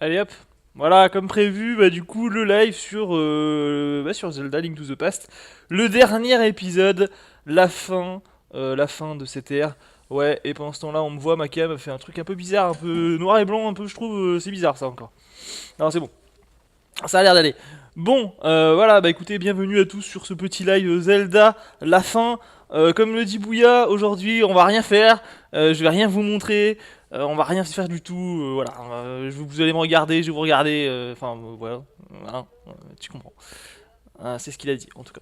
Allez hop. Voilà, comme prévu, bah du coup, le live sur Zelda Link to the Past. Le dernier épisode, la fin de cette ère. Ouais, et pendant ce temps-là, on me voit, ma cam fait un truc un peu bizarre, un peu noir et blanc, un peu, je trouve, c'est bizarre ça encore. Non, c'est bon. Ça a l'air d'aller. Bon, voilà, bah écoutez, bienvenue à tous sur ce petit live Zelda, la fin. Comme le dit Bouya, aujourd'hui on va rien faire, je vais rien vous montrer, on va rien faire du tout, voilà. Vous allez me regarder, je vais vous regarder, enfin voilà, voilà, tu comprends. C'est ce qu'il a dit en tout cas.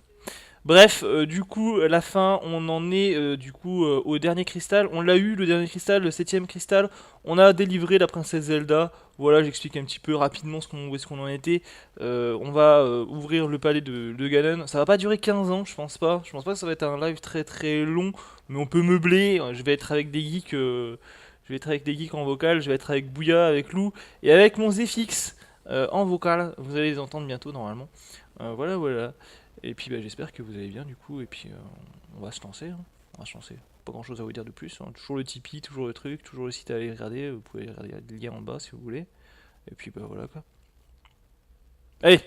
Bref, du coup, la fin, on en est au dernier cristal. On l'a eu, le dernier cristal, le septième cristal. On a délivré la princesse Zelda. Voilà, j'explique un petit peu rapidement où est-ce qu'on en était. On va ouvrir le palais de Ganon. Ça va pas durer 15 ans, je pense pas. Je pense pas que ça va être un live très très long, mais on peut meubler. Je vais être avec des geeks. Je vais être avec des geeks en vocal. Je vais être avec Bouya, avec Lou et avec mon Zfix en vocal. Vous allez les entendre bientôt normalement. Voilà, voilà. Et puis bah, j'espère que vous allez bien du coup, et puis on va se lancer, hein. On va se lancer. Pas grand chose à vous dire de plus, hein. Toujours le Tipeee, toujours le truc, toujours le site à aller regarder, vous pouvez regarder le lien en bas si vous voulez. Et puis bah voilà quoi. Allez,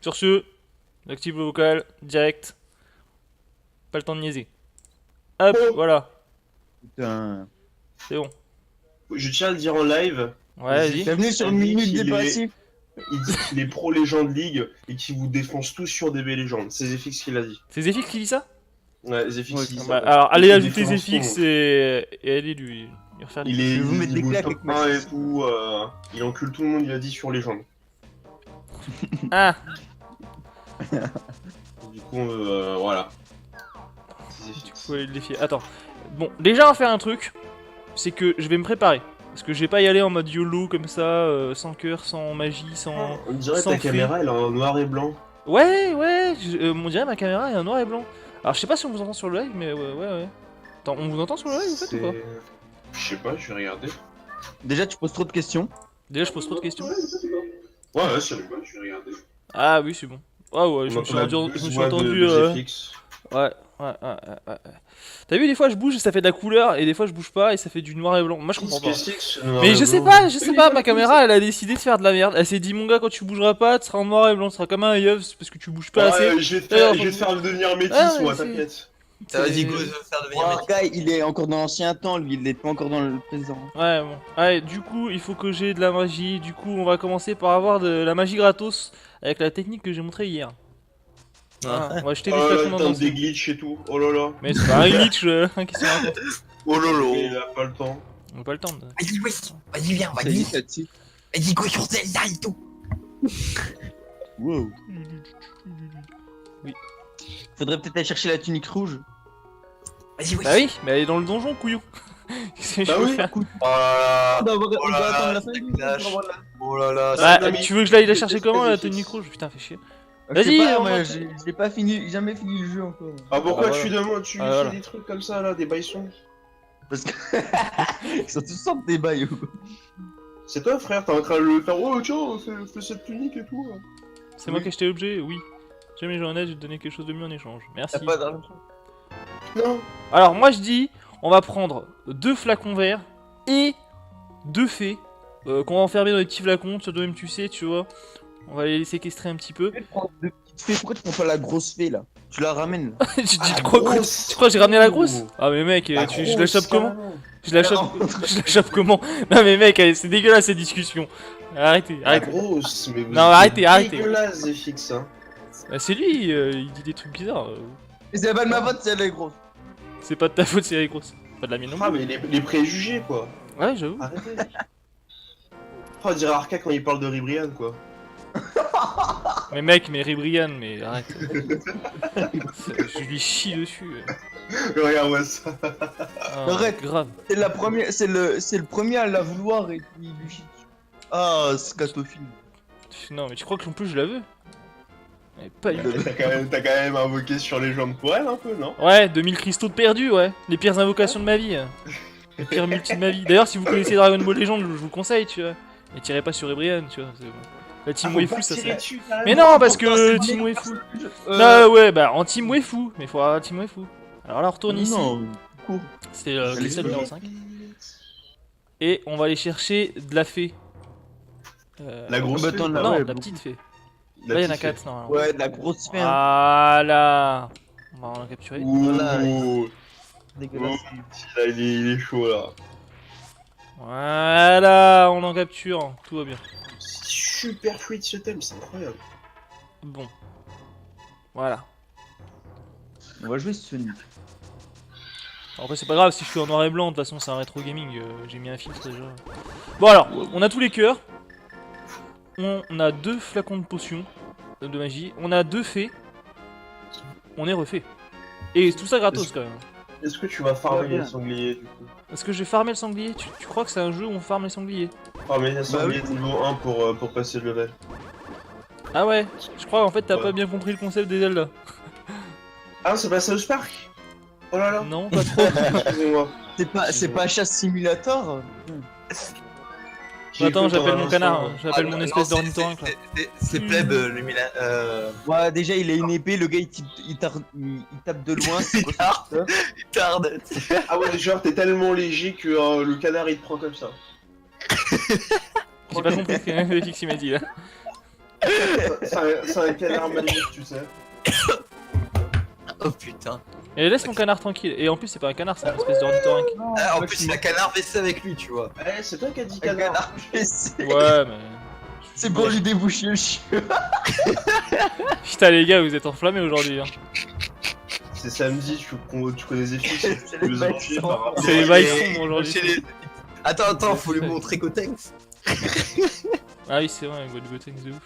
sur ce, on active le vocal, direct, pas le temps de niaiser. Hop, Oh, voilà, Putain. c'est bon. je tiens à le dire en live, Ouais, vas-y. Bienvenue sur une minute dépressive. il dit qu'il est pro Legend League et qu'il vous défonce tous sur DB Legend. C'est Zfix qui l'a dit. C'est Zfix qui dit ça? Ouais, Zfix Ouais, il dit Ah ça. bah, alors allez Il ajouter défonce tout le Zfix monde. et allez lui refaire des Il coups. est Je vais vous mettre des niveau claques top avec ma 1 et fille. tout, il encule tout le monde, il a dit sur Legend. Ah, Du coup, voilà. C'est du Zfix. coup allez le défier. Attends. Bon, déjà on va faire un truc, c'est que je vais me préparer. Parce que je vais pas y aller en mode YOLO comme ça, sans cœur, sans magie, sans... On dirait sans ta fait. caméra, elle est en noir et blanc. Ouais, ouais, on dirait ma caméra est en noir et blanc. Alors je sais pas si on vous entend sur le live, mais ouais, ouais, ouais. Attends, on vous entend sur le live en fait ou pas? Je sais pas, je vais regarder. Déjà, tu poses trop de questions. Déjà je pose trop de questions. Ouais, je sais pas, je vais regarder. Ah oui, c'est bon. Ouais, ouais, je me suis entendu... de Zfix. Ouais, ouais. T'as vu, des fois je bouge et ça fait de la couleur, et des fois je bouge pas et ça fait du noir et blanc. Moi je comprends pas. Mais je sais pas, ma caméra elle a décidé de faire de la merde. Elle s'est dit, mon gars, quand tu bougeras pas, tu seras en noir et blanc, tu seras comme un yeux, c'est parce que tu bouges pas assez. Ouais, je vais te faire devenir métis, Ah, moi, c'est- t'inquiète. Ça vas-y, go, C'est- je vais faire devenir Oh, métier. gars, il est encore dans l'ancien temps, lui, il est pas encore dans le présent. Ouais, bon. Allez, du coup, il faut que j'ai de la magie. Du coup, on va commencer par avoir de la magie gratos avec la technique que j'ai montrée hier. Voilà, on va jeter Oh des là là, flacons il dans tente des le glitches et tout. Oh là là. Mais c'est pas un glitch, qu'est-ce qu'il raconte? Oh lolo. Il a pas le temps. On a pas le temps de... Vas-y, oui. Vas-y, viens, Ça y est, vas-y. ça dessus. Vas-y, go sur Zelda et tout. Wow. Faudrait peut-être aller chercher la tunique rouge. Vas-y, oui. Bah oui, mais elle est dans le donjon, couillon. Qu'est-ce que je Bah peux oui. faire? Oh là là. On là doit là, attendre la fin du clash. pour avoir la- Oh là là. Bah, Tsunami. tu veux que je l'aille la chercher comment, la Zfix. tenue rouge? Putain, fais chier. Je sais Vas-y, pas, on moi, va- j'ai pas fini, jamais fini le jeu encore. Ah pourquoi Ah, tu demandes, tu Ah, fais voilà. des trucs comme ça là, des baissons? Parce que ils sont tous sortes des bails. C'est toi frère, t'es en train de le faire, oh tiens, fais cette tunique et tout. C'est moi Oui. qui ai acheté l'objet? Oui. Jamais j'en ai, je vais te donner quelque chose de mieux en échange. Merci. T'as pas d'argent. Non. Alors, moi je dis, on va prendre 2 flacons verts et 2 fées qu'on va enfermer dans des petits flacons, toi-même tu sais, tu vois. On va les séquestrer un petit peu. Deux petites fées, pourquoi tu prends pas la grosse fée là? Tu la ramènes là. Tu crois que j'ai ramené la grosse? Ah mais mec, je la chope comment? Je la chope, je la chope comment? Non mais mec, c'est dégueulasse ces discussions. Arrêtez, La arrêtez. grosse, mais vous Non, êtes arrêtez. dégueulasse, Zfix, hein. Bah, c'est lui, il dit des trucs bizarres. Et c'est pas de ma faute si elle est grosse. C'est pas de ta faute si elle est grosse. Pas de la mienne non Ah plus. mais les préjugés quoi. Ouais, j'avoue. Arrêtez. Oh, on dirait Arca quand il parle de Ribrian quoi. Mais mec, mais Ribrian, mais arrête. Je lui chie dessus. Regarde-moi ça. Ah, Arrête. grave. C'est la première, c'est le premier à la vouloir et puis il lui chie dessus. Ah, scatophile. Non mais tu crois que en plus je la veux? Mais pas du tout. T'as quand même invoqué sur les jambes pour elle un peu, non? Ouais, 2000 cristaux de perdus, ouais. Les pires invocations de ma vie. Les pires multis de ma vie. D'ailleurs, si vous connaissez Dragon Ball Legend, je vous le conseille, tu vois. Et tirez pas sur Ebrian, tu vois. C'est bon. La team Waifu, ça c'est. Mais non, parce que team Waifu. Ah ouais, bah en team Waifu. Mais faut avoir la team Waifu. Alors là, on retourne ici. Non, cours. C'est Allez, cristal vas-y. numéro 5. Et on va aller chercher de la fée. La grosse bah, fée, t'en as- Non, ouais, la beaucoup. petite fée. la Là, il y en a petite fée. 4 normalement. Ouais, de la grosse fin. Voilà. On va en capturer. Voilà. Ouh, Dégueulasse. là, il est chaud là. Voilà, on en capture. Tout va bien. C'est super fluide ce thème, c'est incroyable. Bon. Voilà. On va jouer Sonic. Alors après, c'est pas grave si je suis en noir et blanc. De toute façon, c'est un rétro gaming. J'ai mis un filtre déjà. Bon, alors, on a tous les cœurs. On a 2 flacons de potions de magie. On a 2 fées. On est refait. Et tout ça gratos quand même. Est-ce que tu vas farmer Ouais, bien. les sangliers du coup? Est-ce que j'ai farmé le sanglier? Tu crois que c'est un jeu où on farme les sangliers? Farmer les sangliers oui. niveau 1 pour passer le level. Ah ouais, je crois en fait t'as Ouais. pas bien compris le concept des Zelda. Ah, c'est pas South Park? Oh là là. Non, pas trop. Excusez-moi. C'est pas Chasse Simulator. J'ai Attends, cru j'appelle pendant mon un canard, instant, j'appelle Ah, mon non, espèce c'est- d'ornithorynque là. C'est pleb, le Milan. Ouais, déjà il a une épée, le gars il tape de loin. C'est quoi ça Il tarde. Ah ouais, genre t'es tellement léger que le canard il te prend comme ça. J'ai pas compris ce que FX il m'a dit là. C'est un canard magique, tu sais. Oh putain. Et laisse mon canard tranquille. Et en plus c'est pas un canard, c'est un espèce d'ornithorynque. Ah, en plus, il a canard baissé avec lui, tu vois. Eh, c'est toi qui as dit Un canard. canard fessé. Ouais mais... C'est pour lui déboucher le chien. Putain les gars, vous êtes enflammés aujourd'hui. Hein. C'est samedi, tu connais les filles, C'est tu les les mecs enfiles qui par sont- rapport C'est les à- bails sombres aujourd'hui. Chez les- Attends, faut lui montrer Cotex. Ah oui c'est vrai, God Gotenks de ouf.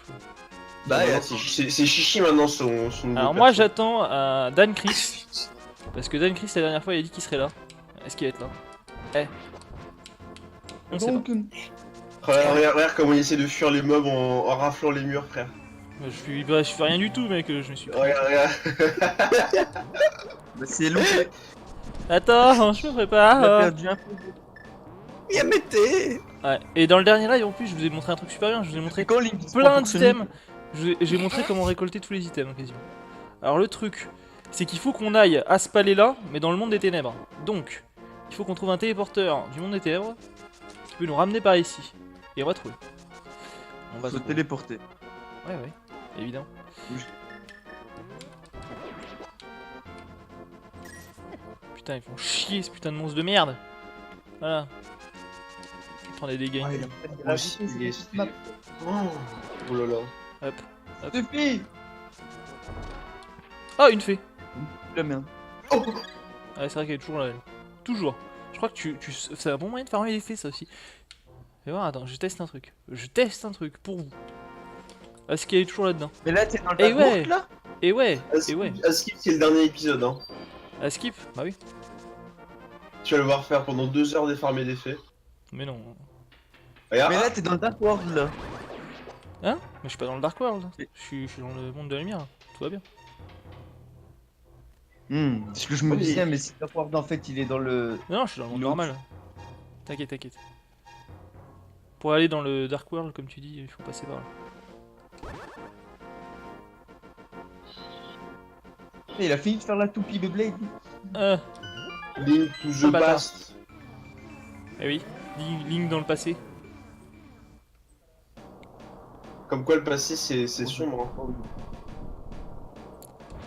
Bah, Non, ouais. c'est Chichi maintenant son nouveau Alors moi perso. j'attends Dan Chris. Parce que Dan Chris la dernière fois il a dit qu'il serait là. Est-ce qu'il va être là? Eh. On sait pas. Donc, Regarde comment il essaie de fuir les mobs en raflant les murs, frère. Je fais rien du tout mec, je me suis pris. Regarde. bah, c'est loupé. Attends, je me Il a prépare. perdu un peu. Yamete. Ouais. Et dans le dernier live en plus je vous ai montré un truc super bien, je vous ai montré Quand Link se prend plein pour Sonic, d'items. J'ai montré comment récolter tous les items quasiment. Alors le truc, c'est qu'il faut qu'on aille à ce palais là, mais dans le monde des ténèbres. Donc, il faut qu'on trouve un téléporteur du monde des ténèbres qui peut nous ramener par ici. Et on va trouver. On va faut trouver. téléporter. Ouais, évidemment. Oui. Putain, ils font chier ce putain de monstre de merde. Voilà. Prends des dégâts. Ouais, il a pas de gravité, c'est Il cette map. Oh là là. Hop. Suffit. Ah, une fée. La merde. Oh Ah, c'est vrai qu'elle est toujours là. Elle. Toujours. Je crois que c'est un bon moyen de farmer les fées, ça aussi. Fais voir, attends, je teste un truc. Je teste un truc pour vous. Est-ce qu'elle est toujours là-dedans? Mais là, t'es dans Eh la ouais. bourse là. Et ouais, et ouais. Skip, c'est le dernier épisode, hein. À skip? Bah oui. Tu vas le voir faire pendant 2 heures des farms et des faits. Mais non. Regarde. Mais là, t'es dans le Dark World là. Hein? Mais je suis pas dans le Dark World. Je suis dans le monde de la lumière. Tout va bien. Parce que je me Oui. disais, mais si Dark World en fait il est dans le. Non, je suis dans le monde Non. normal. T'inquiète, t'inquiète. Pour aller dans le Dark World, comme tu dis, il faut passer par là. Il a fini de faire la toupie de Blade. Link to the Ah, bâtard. past. Eh oui, Link dans le passé. Comme quoi le passé c'est sombre. Hein.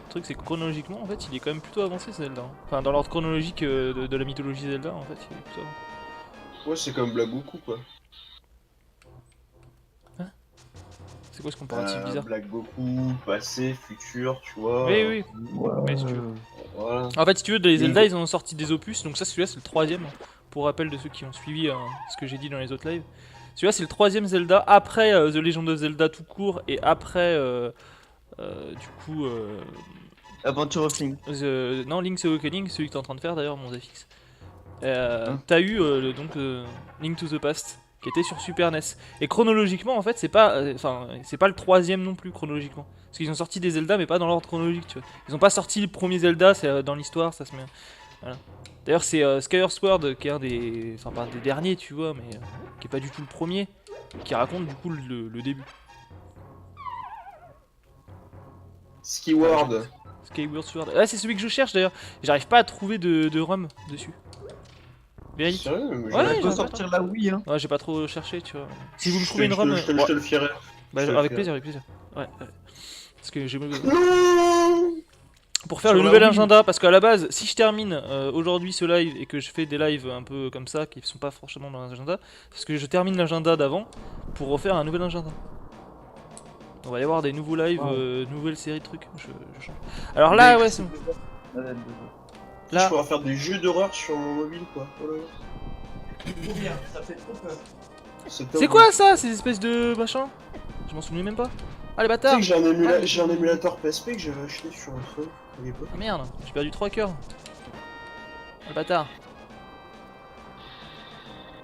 Le truc, c'est que chronologiquement, en fait, il est quand même plutôt avancé Zelda. Hein. Enfin, dans l'ordre chronologique de la mythologie Zelda, en fait, il est plutôt avancé. Ouais, c'est comme Black Goku quoi. C'est quoi ce comparatif bizarre? Black Goku, passé, futur, tu vois. Oui, oui. Mais si tu veux. Voilà. En fait, si tu veux, les Zelda, ils en ont sorti des opus, donc ça, celui-là, c'est le troisième. Pour rappel de ceux qui ont suivi ce que j'ai dit dans les autres lives. Celui-là, c'est le troisième Zelda, après The Legend of Zelda tout court, et après, du coup, Adventure of Link. non, Link's Awakening, celui que t'es en train de faire d'ailleurs, mon Zafix. Hein T'as eu Link to the Past, qui était sur Super NES. Et chronologiquement, en fait, c'est pas, c'est pas le troisième non plus chronologiquement. Parce qu'ils ont sorti des Zelda, mais pas dans l'ordre chronologique, tu vois. Ils ont pas sorti le premier Zelda, c'est dans l'histoire, ça se met. Voilà. D'ailleurs, c'est Skyward Sword qui est un des, enfin pas un des derniers, tu vois, mais qui est pas du tout le premier, qui raconte du coup le début. Skyward. Skyward Sword. Ah, c'est celui que je cherche d'ailleurs. J'arrive pas à trouver de ROM dessus. Véridique. Sérieux, mais Ouais, Elle j'ai peut un sortir la Wii, hein. Ouais, j'ai pas trop cherché, tu vois. Si vous me Je trouvez une te- ROM, je te le fierai. bah, je te le avec ferai. plaisir, avec plaisir. Ouais. Parce que j'ai Non. pour faire Sur le la nouvel Wii. agenda, parce qu'à la base, si je termine aujourd'hui ce live et que je fais des lives un peu comme ça, qui sont pas franchement dans l'agenda, parce que je termine l'agenda d'avant pour refaire un nouvel agenda. On va y avoir des nouveaux lives, Wow. nouvelles séries de trucs. Je change. Alors là, ouais, c'est bon. Je Là, pourrais faire des jeux d'horreur sur mon mobile, quoi. Oh là là. Trop bien, ça fait trop peur. c'est quoi ça, ces espèces de machin? Je m'en souvenais même pas. Ah les Tu sais bâtards! que j'ai un émulateur PSP que j'avais acheté sur un phone à l'époque. Ah merde, j'ai perdu 3 cœurs. Ah, le bâtard.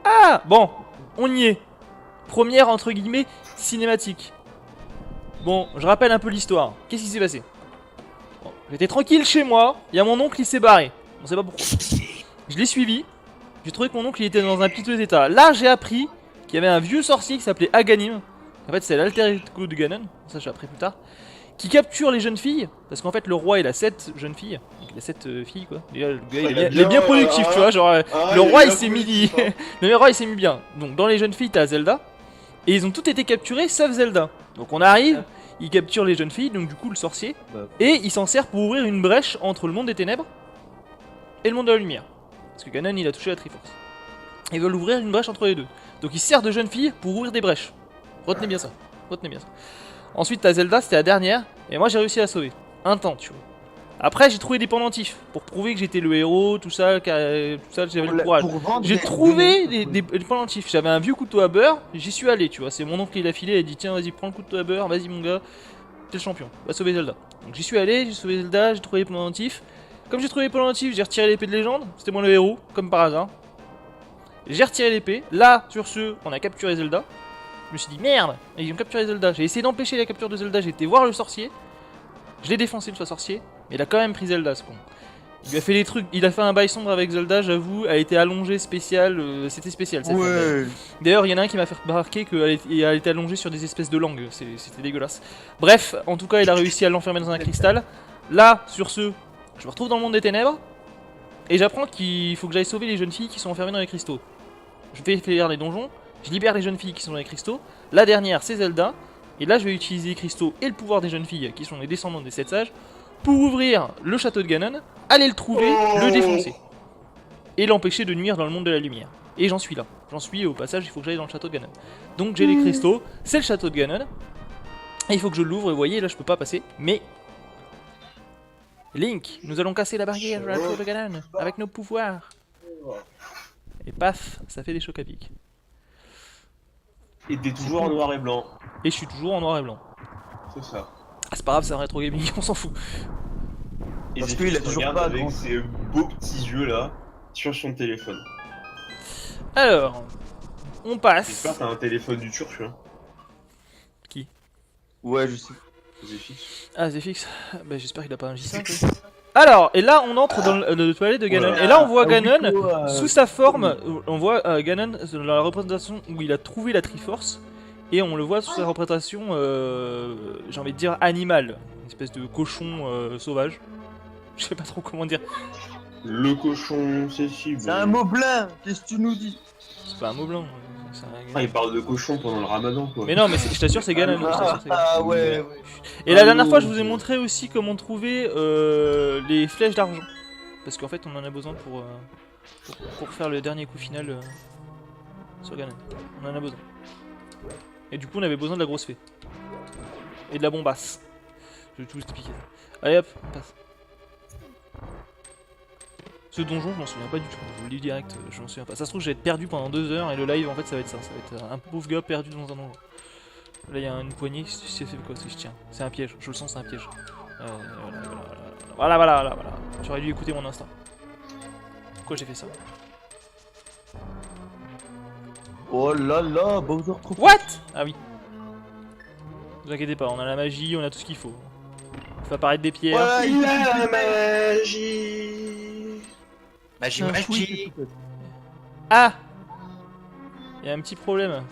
Ah bon, on y est. Première entre guillemets cinématique. Bon, je rappelle un peu l'histoire. Qu'est-ce qui s'est passé? Bon, j'étais tranquille chez moi, il y a mon oncle il s'est barré. On sait pas pourquoi. Je l'ai suivi. J'ai trouvé que mon oncle il était dans un piteux état. Là j'ai appris qu'il y avait un vieux sorcier qui s'appelait Aganim. En fait c'est l'alter ego de Ganon, ça j'ai appris plus tard. Qui capture les jeunes filles, parce qu'en fait le roi il a 7 jeunes filles. Donc il a 7 filles quoi. Déjà, le gars il est bien productif, tu vois, genre Ah, le il roi est il bien s'est mis positif, hein. le roi il s'est mis bien. Donc dans les jeunes filles t'as Zelda et ils ont toutes été capturés sauf Zelda. Donc on arrive, il capture les jeunes filles, donc du coup le sorcier et il s'en sert pour ouvrir une brèche entre le monde des ténèbres et le monde de la lumière. Parce que Ganon il a touché la Triforce. Ils veulent ouvrir une brèche entre les deux. Donc il se sert de jeunes filles pour ouvrir des brèches. Retenez bien ça. Retenez bien ça. Ensuite t'as Zelda, c'était la dernière, et moi j'ai réussi à la sauver. Un temps, tu vois. Après j'ai trouvé des pendentifs pour prouver que j'étais le héros, tout ça, j'avais le courage. J'ai trouvé des pendentifs. J'avais un vieux couteau à beurre, j'y suis allé, tu vois. C'est mon oncle qui l'a filé, il a dit tiens vas-y prends le couteau à beurre, vas-y mon gars, t'es le champion, va sauver Zelda. Donc j'y suis allé, j'ai sauvé Zelda, j'ai trouvé les pendentifs. Comme j'ai trouvé les pendentifs, j'ai retiré l'épée de légende, c'était moi le héros, comme par hasard. J'ai retiré l'épée, là sur ce, on a capturé Zelda. Je me suis dit merde, ils ont capturé Zelda. J'ai essayé d'empêcher la capture de Zelda, j'ai été voir le sorcier. Je l'ai défoncé une fois sorcier, mais il a quand même pris Zelda ce con. Il lui a fait des trucs, il a fait un bail sombre avec Zelda, j'avoue, elle a été allongée spécial, c'était spécial. Cette Ouais. D'ailleurs, il y en a un qui m'a fait remarquer qu'elle était allongée sur des espèces de langues, c'était dégueulasse. Bref, en tout cas, il a réussi à l'enfermer dans un cristal. Là, sur ce, je me retrouve dans le monde des ténèbres, et j'apprends qu'il faut que j'aille sauver les jeunes filles qui sont enfermées dans les cristaux. Je vais faire les donjons, je libère les jeunes filles qui sont dans les cristaux. La dernière, c'est Zelda, et là, je vais utiliser les cristaux et le pouvoir des jeunes filles, qui sont les descendants des 7 sages, pour ouvrir le château de Ganon, aller le trouver, le défoncer, et l'empêcher de nuire dans le monde de la lumière. Et j'en suis là. J'en suis au passage, il faut que j'aille dans le château de Ganon. Donc j'ai les cristaux, c'est le château de Ganon. Et il faut que je l'ouvre, et vous voyez, là je peux pas passer, mais... Link, nous allons casser la barrière de la tour de Ganon, avec nos pouvoirs. Et paf, ça fait des chocs à pic. Et t'es toujours en noir et blanc. Et je suis toujours en noir et blanc. C'est ça. Ah, c'est pas grave, c'est un rétro gaming, on s'en fout. Et Parce Zephyr qu'il a se toujours regarde pas avec grand- ses beaux petits yeux là sur son téléphone. Alors, on passe. J'espère que t'as un téléphone du turc, hein. Ouais, je sais. Zephyr. Ah, Zephyx, bah, j'espère qu'il a pas un J5. lui. Alors, et là on entre dans le toilette de Ganon. Et là on voit Ganon sous sa forme. On voit Ganon dans la représentation où il a trouvé la Triforce. Et on le voit sous sa représentation, j'ai envie de dire animale. Une espèce de cochon sauvage. Je sais pas trop comment dire. Le cochon, c'est si C'est un mot blanc, qu'est-ce que tu nous dis? C'est pas un mot blanc. c'est un- Ah, il parle de cochon pendant le ramadan quoi. Mais non, mais je t'assure, c'est Ganon. je t'assure, c'est Ganon. Ah ouais, ouais. Et la dernière fois, je vous ai montré aussi comment trouver les flèches d'argent. Parce qu'en fait, on en a besoin pour faire le dernier coup final sur Ganon. On en a besoin. Et du coup, on avait besoin de la grosse fée. Et de la bombasse. Je vais tout expliquer. Allez hop, on passe. Ce donjon, je m'en souviens pas du tout. Je vous le dis direct, je m'en souviens pas. Ça se trouve, je vais être perdu pendant 2 heures et le live, en fait, ça va être ça. Ça va être un pauvre gars perdu dans un donjon. Là, il y a une poignée. C'est quoi si je tiens? C'est un piège. Je le sens, c'est un piège. Voilà. J'aurais dû écouter mon instinct. Pourquoi j'ai fait ça? Oh là là, Bowser trop fort. What? Ah oui. Ne vous inquiétez pas, on a la magie, on a tout ce qu'il faut. On fait apparaître des pierres. Voilà, Il a la magie. Magie, un magie. fouille, peut-être. Ah! Il y a un petit problème.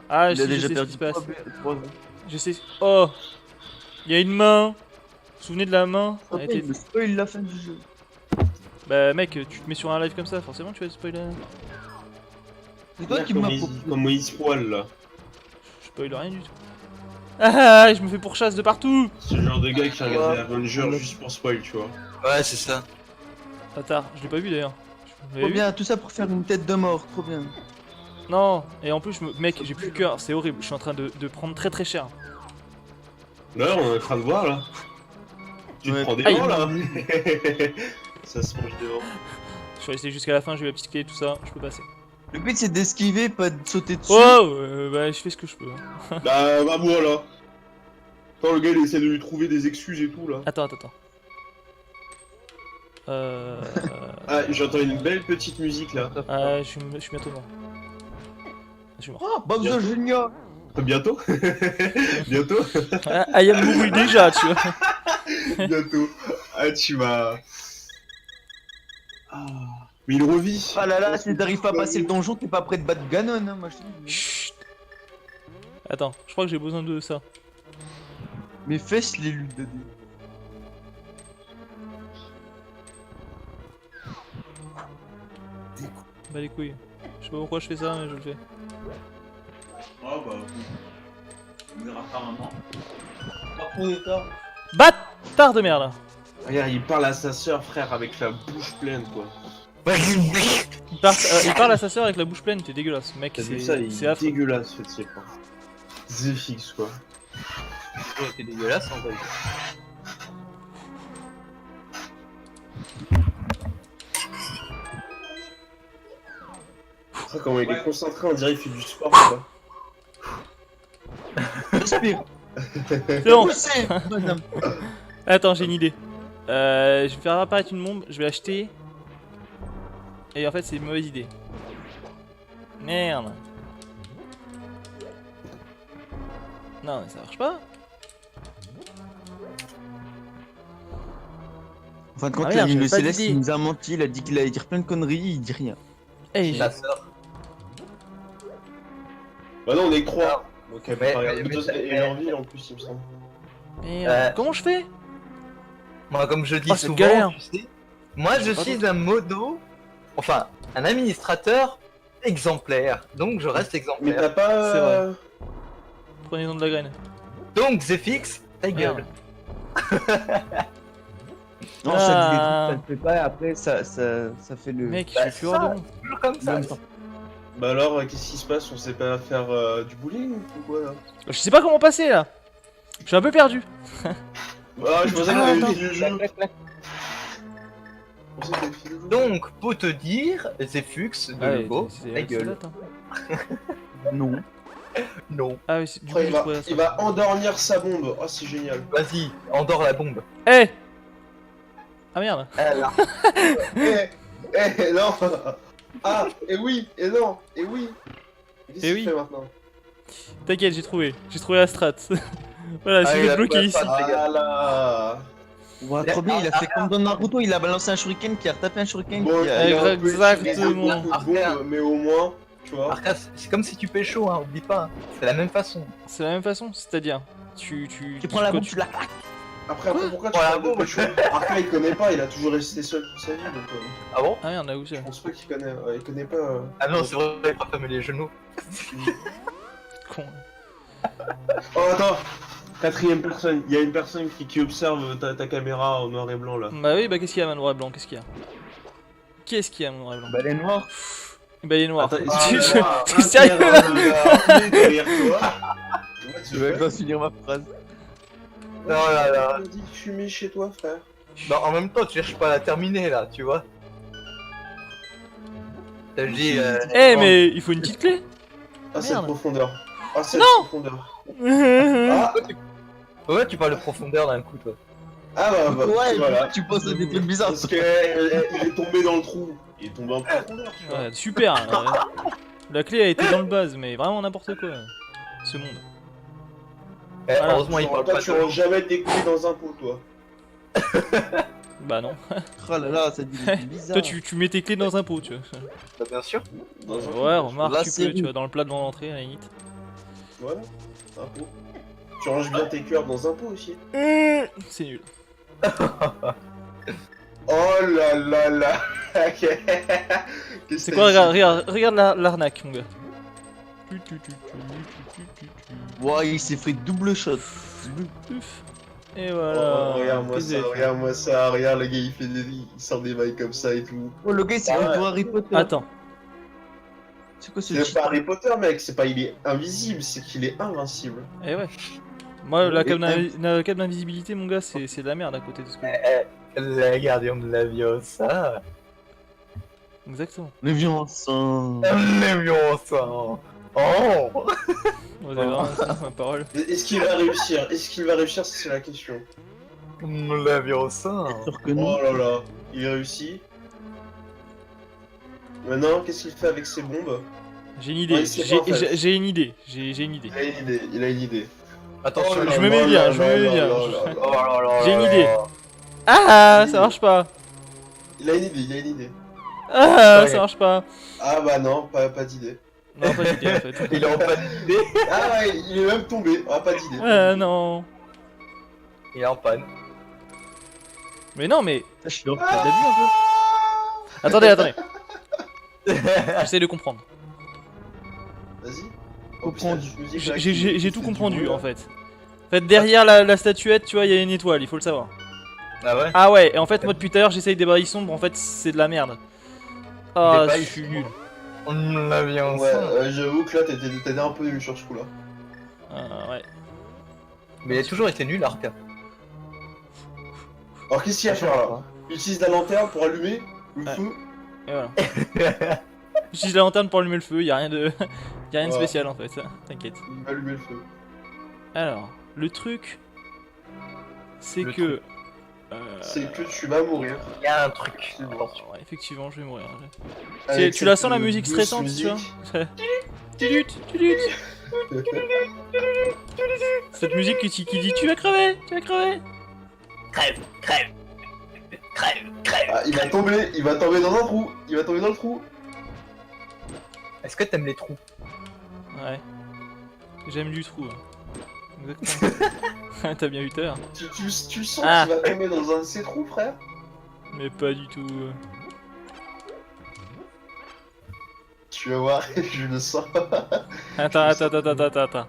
Ah, Il a je déjà sais ce qui perdu se passe. 3 ans. Je sais. Oh! Il y a une main. Vous vous souvenez de la main? Elle Après, était- il me spoil la fin du jeu. Bah mec, tu te mets sur un live comme ça, forcément tu vas spoiler. C'est toi qui m'as Comme Moïse Poil là. Je spoil rien du tout. Ah, je me fais pourchasse de partout. C'est le genre de gars qui regarde les Avengers juste pour spoil, tu vois. Ouais, c'est ça. Attends, je l'ai pas vu d'ailleurs. Vous l'avez Trop vu bien, tout ça pour faire une tête de mort, trop bien. Non, et en plus, mec, j'ai plus le cœur, c'est horrible, je suis en train de prendre très très cher. Là, on est en train de voir là. Tu te Ouais. prends des Aïe. vents là. Ça se mange des vents. Je suis resté jusqu'à la fin, j'ai eu la petite clé, tout ça, je peux passer. Le but c'est d'esquiver, pas de sauter dessus. Oh, bah je fais ce que je peux. Hein. Bah, va moi là. Attends, le gars il essaie de lui trouver des excuses et tout là. Attends. Ah, j'entends une belle petite musique là. Ah, je suis bientôt mort. Je suis mort. Oh, Bowser Junior. Bientôt. Bientôt. Ah, I am mouru déjà, tu vois. Bientôt. Ah, tu vas. Ah. Mais il revit. Ah là là, si t'arrives pas à passer le donjon, t'es pas prêt de battre Ganon, hein, moi je te dis. Chut. Attends, je crois que j'ai besoin de ça. Mes fesses les luttes de dés. Bah les couilles. Je sais pas pourquoi je fais ça, mais je le fais. Oh bah, on verra apparemment. Bâtard de merde. Regarde, il parle à sa sœur, frère, avec la bouche pleine quoi. Il parle à sa sœur avec la bouche pleine, t'es dégueulasse, mec. T'as vu ça, il C'est est affreux. dégueulasse, fait c'est quoi. Zfix quoi. C'est dégueulasse en vrai. Ça, comment il est concentré, on dirait qu'il fait du sport quoi. Respire. C'est bon. Poussez, madame. Attends, j'ai une idée. Je vais faire apparaître une bombe, je vais l'acheter. Et en fait, c'est une mauvaise idée. Merde. Non, mais ça marche pas. En fin de compte, Ah la merde, ligne de j'avais pas Céleste d'idée. il nous a menti, il a dit qu'il allait dire plein de conneries, il dit rien. Eh, La sœur. Bah non, on est que 3. Donc elle peut Mais- pas regarder. mais- Et leur ville en plus, il me semble. merde. Comment je fais? Moi, comme je dis Oh, c'est souvent, galère. tu sais, moi je pas suis un modo, enfin, un administrateur exemplaire. Donc je reste Mais exemplaire. t'as pas. C'est vrai. Prenez le nom de la graine. Donc Zfix, ta gueule. Non, Ah. ça dit des trucs, ça le fait pas, et après ça fait le. Mec, Bah, je suis fureur ça. de bon. Toujours comme ça. Même temps. Bah alors, qu'est-ce qui se passe? On sait pas faire du bowling ou quoi là? Je sais pas comment passer là. Je suis un peu perdu. Ah, je pensais que Ah, t'avais attends. fini le jeu. Je pensais que t'avais fini le jeu. Donc, pour te dire, Zfux de Ouais, Lego, c'est- ta c'est gueule. date, hein. Non. Non. Ah oui, du coup, Oh, j'ai trouvé la il va endormir sa bombe. Oh, c'est génial. Vas-y, endors la bombe. Eh. Ah merde. Alors, Non. Ah, et oui, et non, et oui. Qu'est-ce Eh qu'il oui. fait maintenant? T'inquiète, j'ai trouvé la strat. Voilà, Ah, si il vous a êtes bloqué trouvé la ici. strat. Ah là. Ouais, trop bien, il a fait comme dans Naruto, il a balancé un shuriken qui a retapé un shuriken Bon, qui a. il a un peu Exactement. utilisé beaucoup de bombes, mais au moins, tu vois. Arcas, c'est comme si tu pécho, hein, oublie pas. Hein. C'est la même façon. C'est la même façon, c'est-à-dire, tu prends la quand bombe, tu la claques. Après, pourquoi tu Voilà, parles de bon, pécho? Arca, il connaît pas, il a toujours resté seul toute sa vie, donc Ah bon? Ah merde, là où c'est je pense pas qu'il connaît. Il connaît pas. Ah non, c'est vrai, il pas fermer les genoux. con. Oh, attends! Quatrième personne, il y a une personne qui observe ta caméra en noir et blanc là. Bah oui, bah qu'est-ce qu'il y a, man noir et blanc? Qu'est-ce qu'il y a? Qu'est-ce qu'il y a, man noir et blanc? Balai noire. Bah il est noir. Attends, T'es sérieux là? derrière toi. Je vais pas finir ma phrase. Non, là, là. On dit de fumer chez toi, frère. Non, en même temps, tu cherches pas à la terminer là, tu vois. T'as dit. Eh mais il faut une petite clé. Ah, c'est la Merde. profondeur. Ah, c'est Non. la profondeur. Ah, Ouais, tu parles de profondeur d'un coup, toi. ah bah, Ouais, voilà. tu penses à des trucs bizarres. Parce que il est tombé dans le trou. Il est tombé en profondeur, tu vois. Ouais, super. La clé a été dans le base, mais vraiment n'importe quoi. Ce monde. Eh, Voilà. heureusement, il parle Toi, pas tu de. rentres jamais des couilles dans un pot, toi. Bah non. Oh là là, ça dit des trucs bizarres. Toi tu mets tes clés dans un pot, tu vois. Bah, bien sûr. Dans un pot. Ouais, remarque, Là, tu c'est peux, tu où vois, dans le plat devant l'entrée à la limite. Voilà, un pot. Tu ranges bien tes cœurs dans un pot aussi. C'est nul. Oh là là là. C'est quoi, regarde l'arnaque, mon gars. Ouah, il s'est fait double shot. Puf. Et voilà. Regarde-moi Qu'est-ce que ça, vous avez fait regarde-moi ça, regarde le gars il sort des bails comme ça et tout. Oh, le gars, c'est Ah comme ouais. pour Harry Potter. Attends. C'est quoi ce C'est cheat? pas Harry Potter mec, c'est pas il est invisible, c'est qu'il est invincible. Eh ouais. Moi, la Et- cape d'invisibilité, mon gars, c'est de la merde à côté de ce que. La gardienne de la Viosa. Exactement. Le violon. L'aimions ça. Oh. Vous avez vraiment ma parole. Est-ce qu'il va réussir? Est-ce qu'il va réussir? C'est la question. La Viosa. Sûr que non. Oh là là, il réussit. Maintenant, qu'est-ce qu'il fait avec ses bombes? J'ai une idée. Ouais, c'est pas en fait. J'ai une idée. J'ai une idée. Il a une idée, il a une idée. Attention, Oh là je me là mets bien, là je me mets là bien. là là là. Oh là là J'ai une là idée. là. Ah, ça marche pas. Il a une idée, il a une idée. Ah, Ouais. ça marche pas. Ah bah non, pas d'idée. Non, pas d'idée en fait. Il est en panne d'idée. Ah ouais, il est même tombé. Ah, pas d'idée. Ah non. Il est en panne. Mais non, mais. Je suis en T'as déjà vu un peu Attendez. J'essaie de comprendre. Vas-y. Comprendre. J'ai tout comprendu en fait. En fait, derrière la statuette, tu vois, il y a une étoile, il faut le savoir. Ah ouais. Ah ouais, et en fait, moi depuis tout à l'heure, j'essaye des bails sombres, en fait, c'est de la merde. Ah, Des bails je suis nul. La Viosa. Ouais, j'avoue que là t'étais un peu nul sur ce coup là. Ah, ouais. Mais il a toujours été nul, Arca. Alors qu'est-ce qu'il y a à faire là? Il utilise la lanterne pour allumer le Ouais. feu. Et voilà. J'utilise la lanterne pour allumer le feu, y a rien de. Y a rien de Ouais. spécial en fait, t'inquiète. Il va allumer le feu. Alors, le truc, c'est Le que. C'est que tu vas mourir. Il y a un truc. C'est bon. Attention. Ouais, effectivement, je vais mourir. Avec Tu la cette sens la musique douce stressante, tu vois musique. Tudut. Cette musique qui dit tu vas crever. Crève. Ah, il va tomber dans un trou. Il va tomber dans le trou. Est-ce que t'aimes les trous? Ouais. J'aime du trou. Hein. Exactement. T'as bien eu tort. Tu sens Ah. qu'il va tomber dans un de ces trous, frère? Mais pas du tout. Tu vas voir, je le sens. Attends.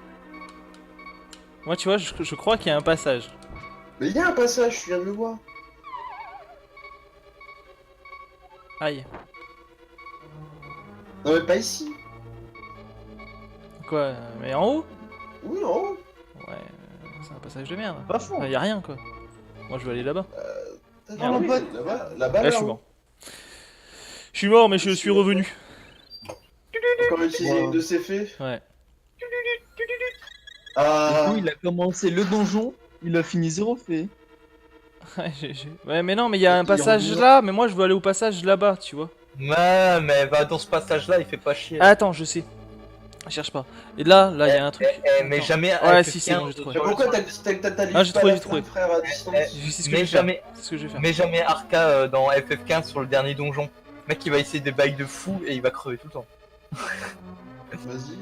Moi, tu vois, je crois qu'il y a un passage. Mais il y a un passage, tu viens de le voir. Aïe. Non mais pas ici. Quoi Mais en haut Oui, en haut. Ouais, c'est un passage de merde. Pas fond. Y a rien quoi. Moi, je vais aller là-bas. Ah, oui, là-bas, là-bas, Là, je suis mort. Je suis mort, mais je suis revenu. Encore utiliser une de ses fées. Ouais. Du Ah. coup, il a commencé le donjon, il a fini 0 fait. Ouais, mais non, mais il y a un Il passage revient. là, mais moi je veux aller au passage là-bas, tu vois. Ouais, mais va dans ce passage-là, il fait pas chier. Ah, attends, je sais. Cherche pas. Et là, il y a un truc. Mais Attends. jamais. Ouais, avec si, c'est quelqu'un bon, j'ai trouvé. Mais pourquoi t'as Ah, j'ai trouvé, j'ai trouvé. frère à distance? C'est ce que Mais je vais faire. jamais, C'est ce que je vais faire. mais jamais Arca dans FF15 sur le dernier donjon. Le mec, il va essayer des bails de fou et il va crever tout le temps. Vas-y.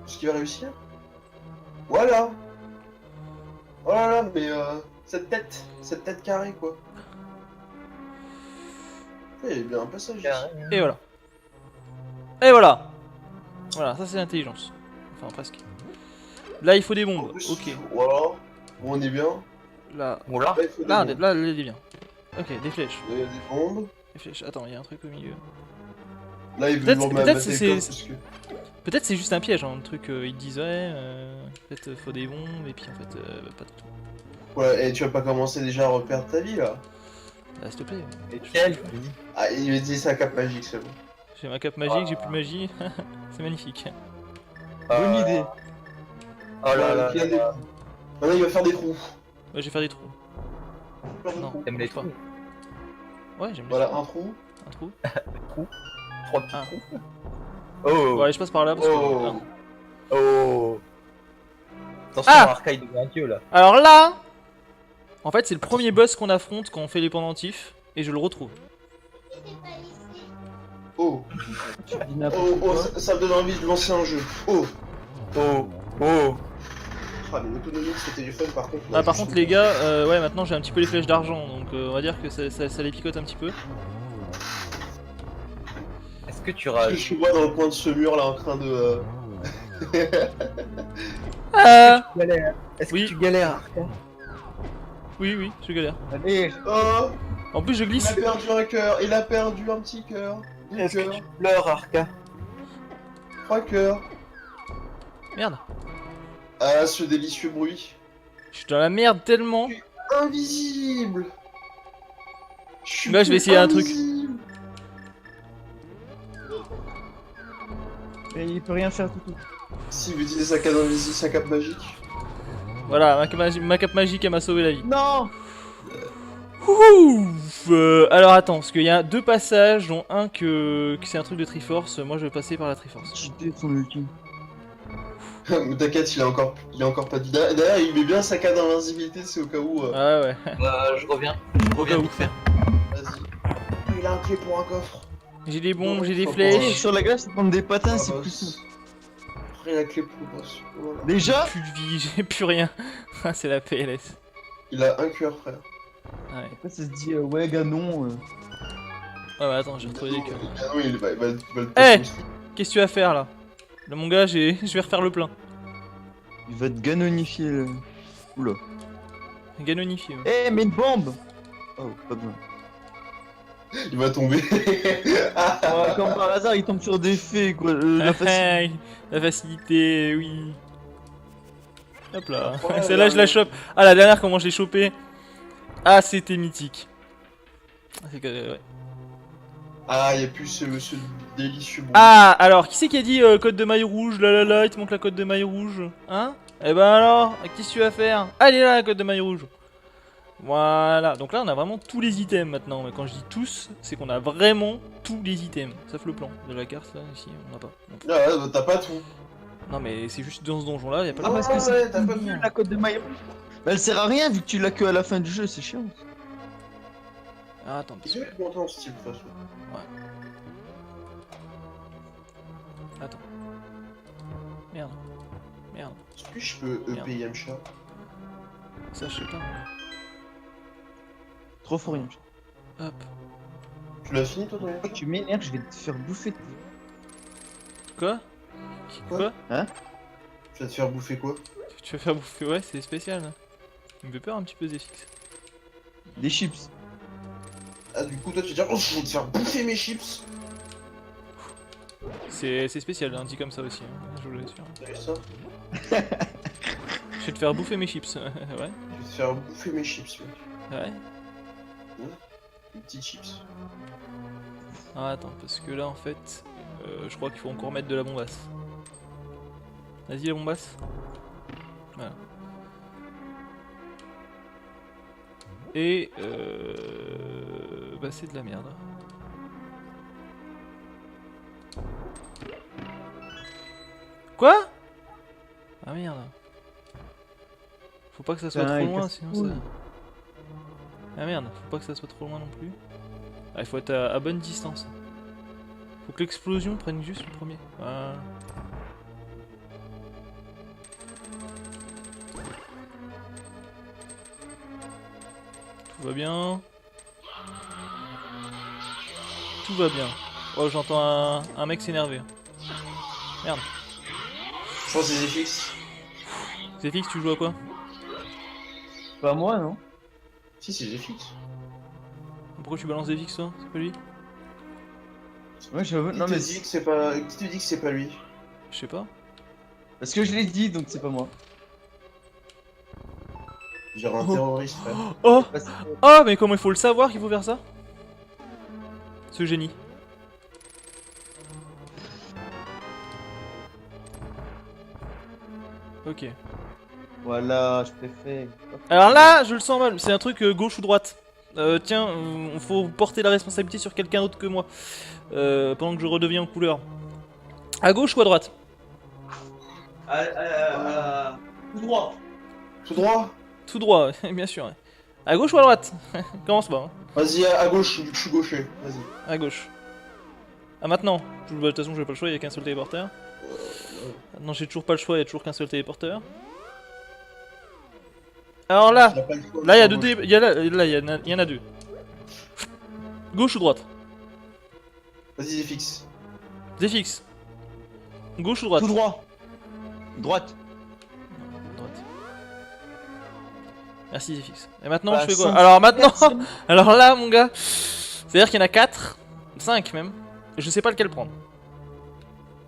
Est-ce qu'il va réussir? Voilà. Oh là là, mais cette tête carrée quoi. Il y a bien un passage ici. Et voilà. Et voilà. Voilà, ça c'est l'intelligence. Enfin, presque. Là, il faut des En bombes. plus, Ok. Voilà. Bon, on est bien. Là. Voilà. Là, il faut des Là, bombes. là, il est bien. Ok, des flèches. Là, il y a des bombes. Des flèches. Attends, il y a un truc au milieu. Là, il veut Peut-être- nous peut-être remettre c'est- les coffres, parce que- Peut-être c'est juste un piège, hein, le truc. Ils disent ouais, en fait, faut des bombes, et puis en fait, pas du tout. Ouais, et tu vas pas commencer déjà à reperdre ta vie là? Bah, s'il te plaît. Et quel Ah, il m'a dit sa cape magique, c'est bon. J'ai ma cape magique, j'ai plus de magie. C'est magnifique. Bonne idée. Oh là Ouais, là. il y a des- Maintenant, il va faire des trous. Ouais, je vais faire des trous. Faire des Non. trous. T'aimes les Pas. trous? Ouais, j'aime bien. Voilà, un trou. Un trou. 3 petits Ah. trous. Oh. Ouais, je passe par là parce que. Oh. Ah. Oh. Attention, Ah Arca, il devient un dieu là. Alors là, en fait, c'est le premier boss qu'on affronte quand on fait les pendentifs, et je le retrouve. Oh. Tu dis Oh, n'importe oh, quoi. ça me donne envie de lancer un jeu. Oh. Oh. Oh. Ah, mais l'autonomie de ce téléphone, par contre. Ah, par contre, les gars, ouais, maintenant j'ai un petit peu les flèches d'argent, donc on va dire que ça les picote un petit peu. Est-ce que tu Je rages? suis moi dans le coin de ce mur là en train de. Ah Est-ce Oui. que tu galères, Arca? Oui, oui, je galère. Allez, Oh, En plus, je il glisse. a perdu un cœur, il a perdu un petit cœur. Deux Est-ce que cœurs, tu pleures, Arca? 3 cœurs. Merde. Ah, ce délicieux bruit. Je suis dans la merde tellement. Invisible. Là, je vais essayer un truc. invisible. mais il peut rien faire tout. Si vous utilisez sa cape invisible, sa cape magique. Voilà, ma cape magique, elle m'a sauvé la vie. Non. Ouf, alors attends, parce qu'il y a 2 passages, dont un que c'est un truc de Triforce. Moi, je vais passer par la Triforce. Cheaté son ultime. Mais t'inquiète, il a encore pas dit. D'ailleurs, il met bien sa cape d'invisibilité, c'est au cas où. Ah ouais. Je reviens. Je reviens Où vite fait. Vas-y. Il a un clé pour un coffre. J'ai des bombes, j'ai des Oh, flèches. Sur la glace, c'est prendre des patins, c'est Ah, plus boss. simple. Après, la clé pour le boss. Voilà. Déjà Plus de vie, j'ai plus rien. Ah, c'est la PLS. Il a un cœur, frère. Ouais. Après, ça se dit, ouais, Ganon. Ah bah attends, j'ai retrouvé des cœurs. Ah oui, il va le Eh passer aussi. Qu'est-ce que tu vas faire là? Là, mon gars, je vais refaire le plein. Il va te ganonifier le. Oula. Ganonifié. Ouais. Eh, mais une bombe. Oh, pas besoin. Il va tomber. Ouais, comme par hasard, il tombe sur des fées, quoi. La facilité. La facilité, oui. Hop là. Ouais, Celle-là, ouais, je la chope. Ah, la dernière, comment je l'ai chopée? Ah, c'était mythique. C'est que, ouais. Ah, il y a plus ce délicieux bruit. Ah, alors, qui c'est qui a dit code de maille rouge? Là là là, il te manque la code de maille rouge. Hein? Eh ben alors, qu'est-ce que tu vas faire? Allez là, la code de maille rouge. Voilà, donc là on a vraiment tous les items maintenant. Mais quand je dis tous, c'est qu'on a vraiment tous les items. Sauf le plan de la carte là, ici, on n'a pas. Donc, Ah ouais, bah, t'as pas tout. non mais c'est juste dans ce donjon là, y a pas Ah, le parce ouais, que c'est ouais, t'as pas vu vu. la cote de maille rouge. Bah, elle sert à rien vu que tu l'as que à la fin du jeu, c'est chiant. Ah, attends, Il doit être content, ce type, de toute façon. attends. Merde. Merde, Est-ce que je peux Merde. EP Yamcha? ça je sais pas. Trop fort, rien. Hop. Tu l'as fini, toi, ton Yamcha? Tu m'énerves, je vais te faire bouffer. Quoi? Quoi? Tu vas te faire bouffer quoi? Tu vas faire bouffer? Ouais, c'est spécial là. Il me fait peur un petit peu Zfix. Des chips. Ah, du coup, toi, tu vas dire, oh, je vais te faire bouffer mes chips! C'est spécial, hein, dit comme ça aussi, hein, je vous l'assure. T'as vu ça? Je vais te faire bouffer mes chips. Ouais, Je vais te faire bouffer mes chips, mec. ouais. Mes petits chips. Ah, attends, parce que là en fait, je crois qu'il faut encore mettre de la bombasse. Vas-y, la bombasse. Voilà. Et bah c'est de la merde. Quoi? Ah merde. Faut pas que ça soit Putain, trop il loin casse sinon tout. ça... Ah merde, faut pas que ça soit trop loin non plus. Ah, il faut être à bonne distance. Faut que l'explosion prenne juste le premier. Voilà. Tout va bien. Tout va bien. Oh, j'entends un mec s'énerver. Merde. Je pense que c'est FX. Zfix, tu joues à quoi? Pas moi, non? Si, c'est FX. Pourquoi tu balances Zfix toi? C'est pas lui? Ouais, je veux. Qui Non, te mais. dit que c'est pas... Qui te dit que c'est pas lui? Je sais pas. Parce que je l'ai dit, donc c'est pas moi. Genre un Oh. terroriste, frère. Oh! Parce que- Oh, mais comment il faut le savoir qu'il faut faire ça? Ce génie. Ok. Voilà, je préfère. Alors là, je le sens mal. C'est un truc gauche ou droite. Tiens, il faut porter la responsabilité sur quelqu'un d'autre que moi. Pendant que je redeviens en couleur. À gauche ou à droite? Tout droit. Tout droit. Tout droit, bien sûr. Ouais. À gauche ou à droite? Commence pas. Hein. Vas-y, à gauche, vu que je suis gaucher. Vas-y. À gauche. Ah maintenant. De toute façon, j'ai pas le choix, il y a qu'un seul téléporteur. Non, j'ai toujours pas le choix, il y a toujours qu'un seul téléporteur. Alors là, T'as pas le choix, là il y a moi, deux il y a là il y en a deux. Gauche ou droite? Vas-y, c'est fixe. Zfix. Gauche ou droite? Tout droit. Droite. Droite. Merci Zfix. Et maintenant Bah, je fais quoi? sans- Alors maintenant, alors là mon gars, c'est-à-dire qu'il y en a 4, 5 même. Et je sais pas lequel prendre.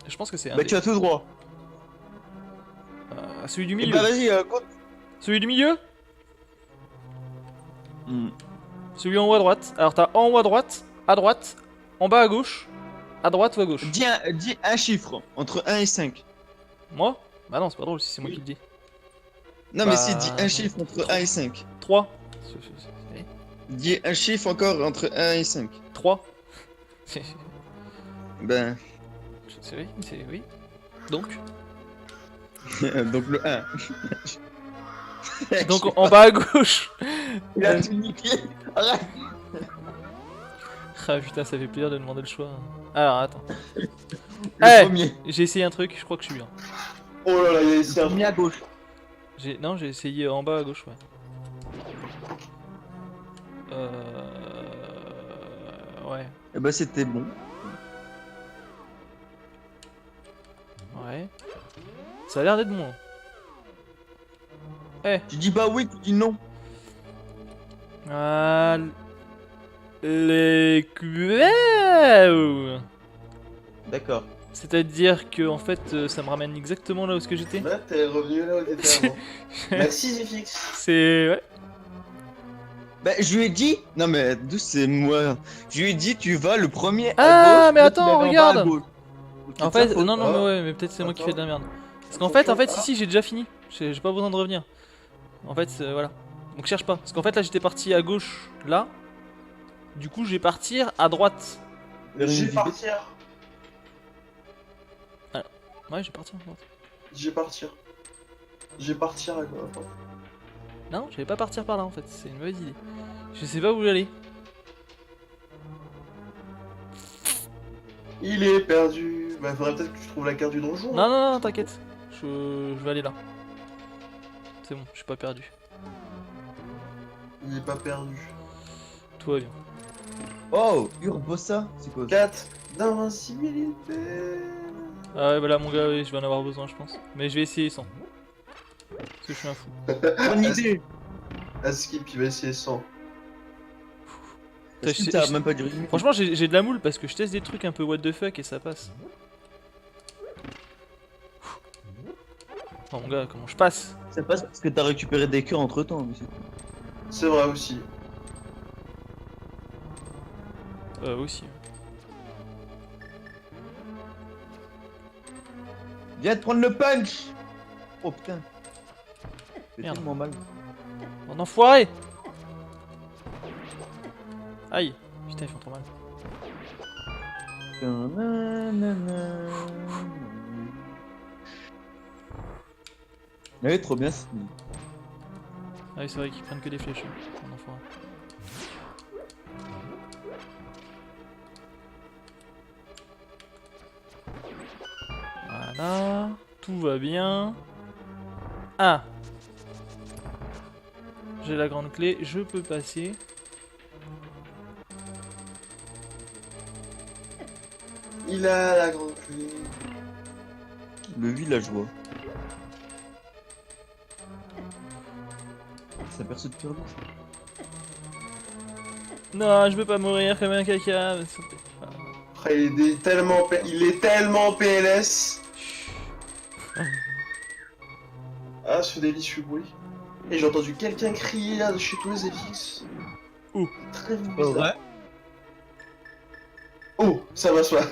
Je pense que c'est un Bah des- tu as tout droit. celui du Et milieu. bah vas-y, compte. Celui du milieu? Hmm. Celui en haut à droite. Alors t'as en haut à droite, en bas à gauche, à droite ou à gauche? Dis un chiffre entre 1 et 5. Moi? Bah non, c'est pas drôle si c'est moi qui le dis. Non Bah, mais si, dis un chiffre entre 1 et 5. 3. Dis un chiffre encore entre 1 et 5. 3. Ben, C'est oui. Donc donc le 1. Donc en bas à gauche. Il a tout niqué. Arrête. Ah putain, ça fait plaisir de demander le choix. Alors attends. Le Eh, premier. j'ai essayé un truc, je crois que je suis bien. Oh là là, il y a des Le cerveaux. premier à gauche. Non, j'ai essayé en bas à gauche, ouais. Ouais. Et bah c'était bon. Ouais. Ça a l'air d'être bon. Tu dis bah oui, tu dis non. Ah, les QL. D'accord. C'est-à-dire que en fait ça me ramène exactement là où est-ce que j'étais. Là, t'es revenu là où t'étais avant. Merci, c'est fixe. C'est ouais. Bah je lui ai dit. Non mais d'où c'est moi. Je lui ai dit tu vas le premier à Ah, gauche. mais l'autre, attends, il va en bas à regarde. gauche. Donc, En c'est de fait, sa faute. non, Ah. mais ouais, mais peut-être c'est moi qui fais de la merde. Parce qu'en Attention, fait, ah. si, j'ai déjà fini. J'ai pas besoin de revenir. En fait, voilà. Donc cherche pas. Parce qu'en fait, là, j'étais parti à gauche, là. Du coup, je vais partir à droite. J'ai partir. Ouais, je vais partir à droite. J'ai partir à quoi? Non, je vais pas partir par là, en fait. C'est une mauvaise idée. Je sais pas où aller. Il est perdu. Bah, faudrait peut-être que tu trouves la carte du donjon. Non, non, non, t'inquiète. Je vais aller là. C'est bon, je suis pas perdu. Il est pas perdu. Tout va bien. Oh, Urbosa, c'est quoi ça? 4 d'invincibilité. Ah ouais, bah là, mon gars, oui, je vais en avoir besoin, je pense. Mais je vais essayer sans. Parce que je suis un fou. Bonne idée. À skip, il va essayer sans. Parce que Je- ça a je- même pas duré une minute. Franchement, j'ai de la moule parce que je teste des trucs un peu what the fuck et ça passe. Oh mon gars, comment je passe? Ça passe parce que t'as récupéré des cœurs entre temps. Mais c'est tout. C'est vrai aussi. Aussi. Viens te prendre le punch. Oh putain. C'est Merde. tellement mal. Oh enfoiré! Aïe! Putain, ils font trop mal. Mais trop bien. c'est- Ah oui, c'est vrai qu'ils prennent que des flèches. Oh enfoiré. Voilà. Tout va bien. Ah! J'ai la grande clé, je peux passer. Il a la grande clé. Le villageois. Ça perce de perdre. Non, je veux pas mourir comme un caca. mais ça fait- Après, il est tellement PLS. Ah, ce délicieux bruit. Et j'ai entendu quelqu'un crier là de chez toi, Zfix. Où? Très Pas bizarre. vrai. Oh, ça va soit.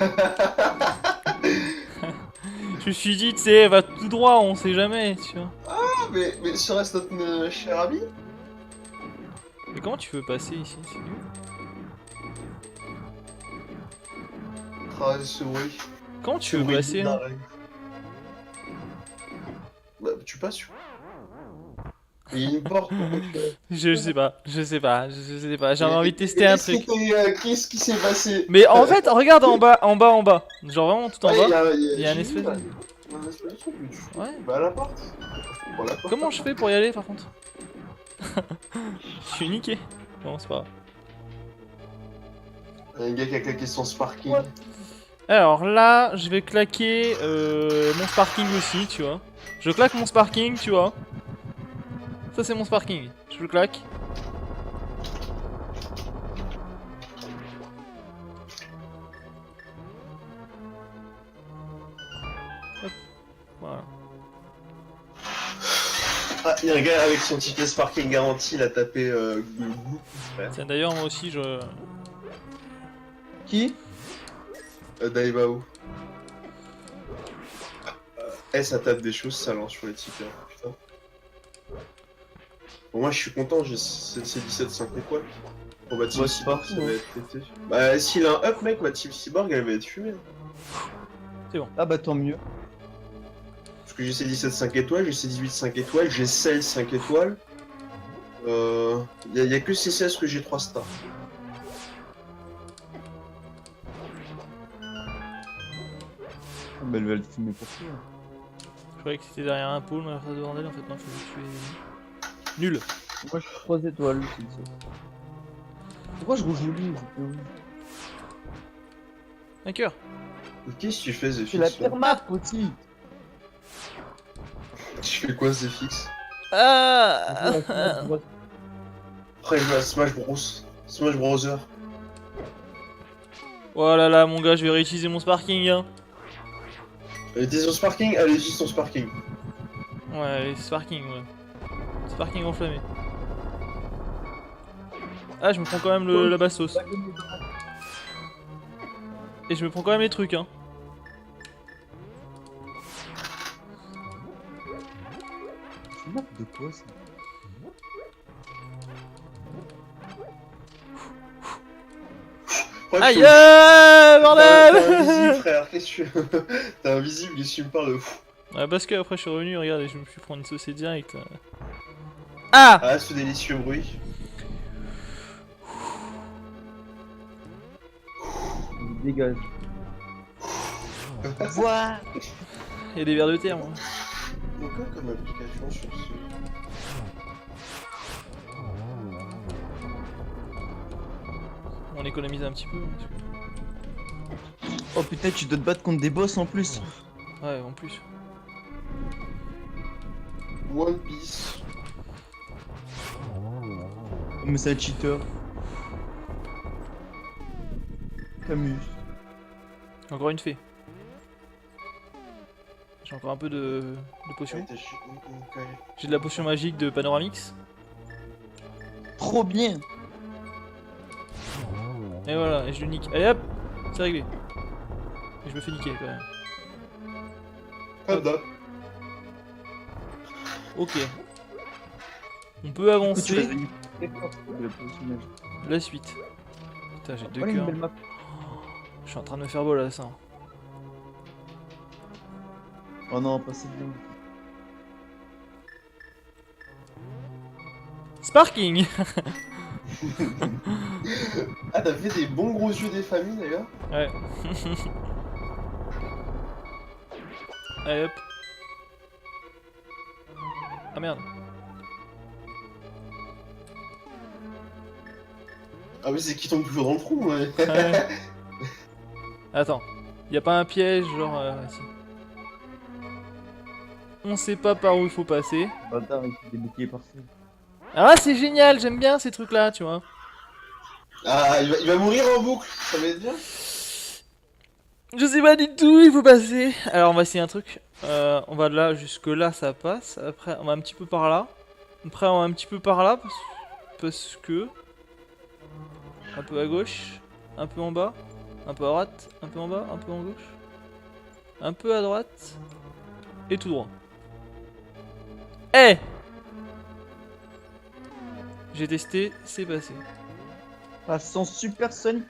Je me suis dit, tu sais, va tout droit, on sait jamais, tu vois. Ah, mais serait-ce notre cher ami? Mais comment tu veux passer ici? C'est nul. Ah, ce bruit. Comment tu Ce veux bruit passer? Hein? d'arrêt. Bah, tu passes. Il y a une porte, pourquoi tu fais? Je sais pas. J'avais envie de tester un truc. Qu'est-ce qui s'est passé? Mais en fait, regarde en bas. Genre vraiment tout en Ouais, bas. il y a un j'ai espèce vu, de- là. Il y a un espèce de truc, mais tu Ouais. vas à la porte. Prends la porte. Comment je fais pour y aller par contre? Je suis niqué. Bon, c'est pas grave. Un gars qui a claqué son sparking. Alors là, je vais claquer mon sparking aussi, tu vois. Je claque mon sparking, tu vois. Ça, c'est mon sparking. Je le claque. Hop. Voilà. Ah, il y a un gars avec son ticket sparking garanti, il a tapé Google. Tiens, d'ailleurs, moi aussi, je... Qui? Daibao. Ça tape des choses, ça lance sur les tickets, putain. Bon, moi je suis content, j'ai c'est 17,5 étoiles. Bon bah Team Ouais, c'est Cyborg, pas ça fou, va hein. être pété. Bah s'il a un up mec, ma Team Cyborg elle va être fumée. Ah bah tant mieux. Parce que j'ai ces 17,5 étoiles, j'ai ces 18,5 étoiles, j'ai 16,5 étoiles. Y a que ces 16 que j'ai 3 stars. Ah bah elle va le fumer pour toi. Je croyais que c'était derrière un pôle, mais de bordel, en fait, non, faut que tu es... Nul. Moi je suis 3 étoiles, c'est ça. Pourquoi je rejoue lui? Un cœur. Qu'est-ce que tu fais C'est la Zefix pire map aussi. Tu fais quoi Zefix? Ah Après je joue à Smash Bros. Smash Brother. Oh là là, mon gars, je vais réutiliser mon sparking, hein. Elle était sur Sparking, allez-y son Sparking. Ouais, sparking, ouais. Sparking enflammé. Ah, je me prends quand même la bastos. Et je me prends quand même les trucs, hein. C'est une map de quoi ça? Ouais, Aïe, tu- T'es bordel. invisible frère, qu'est-ce que tu fais? T'es invisible, il suit me parle de fou. Ouais, parce que après je suis revenu, regarde, et je me suis pris une saucée direct. Ah. Ah ce délicieux bruit. Il dégage. Voilà. Il y a des vers de terre, moi. Donc quoi comme application sur ce... On économise un petit peu. Parce que... Oh putain, tu dois te battre contre des boss en plus. Ouais, en plus. One Piece. Mais c'est un cheater. Camus. Encore une fée. J'ai encore un peu de potion. Ouais, t'es chi- ok. J'ai de la potion magique de Panoramix. Trop bien. Et voilà, et je le nique. Allez hop, c'est réglé. Et je me fais niquer quand même. Comme d'hab. Ok. On peut Tu avancer. l'as gagné très fort, le personnage. La suite. Putain, j'ai deux Voilà une cœurs. belle map. Je suis en train de me faire bol à ça. Oh non, pas celle-là. Sparking. Ah t'as fait des bons gros yeux des familles d'ailleurs. Ouais. Allez hop. Ah merde. Ah mais c'est qui tombe toujours dans le trou ouais. Ouais. Attends. Y a pas un piège genre... si. On sait pas par où il faut passer. Bâtard, il s'est débloqué partout. Ah c'est génial, j'aime bien ces trucs là, tu vois. Ah il va mourir en boucle, ça va être bien. Je sais pas du tout, il faut passer. Alors on va essayer un truc. On va de là jusque là, ça passe. Après on va un petit peu par là. Après on va un petit peu par là parce que un peu à gauche, un peu en bas, un peu à droite, un peu en bas, un peu en gauche, un peu à droite et tout droit. Eh, j'ai testé, c'est passé. Ah, sans super Sonic.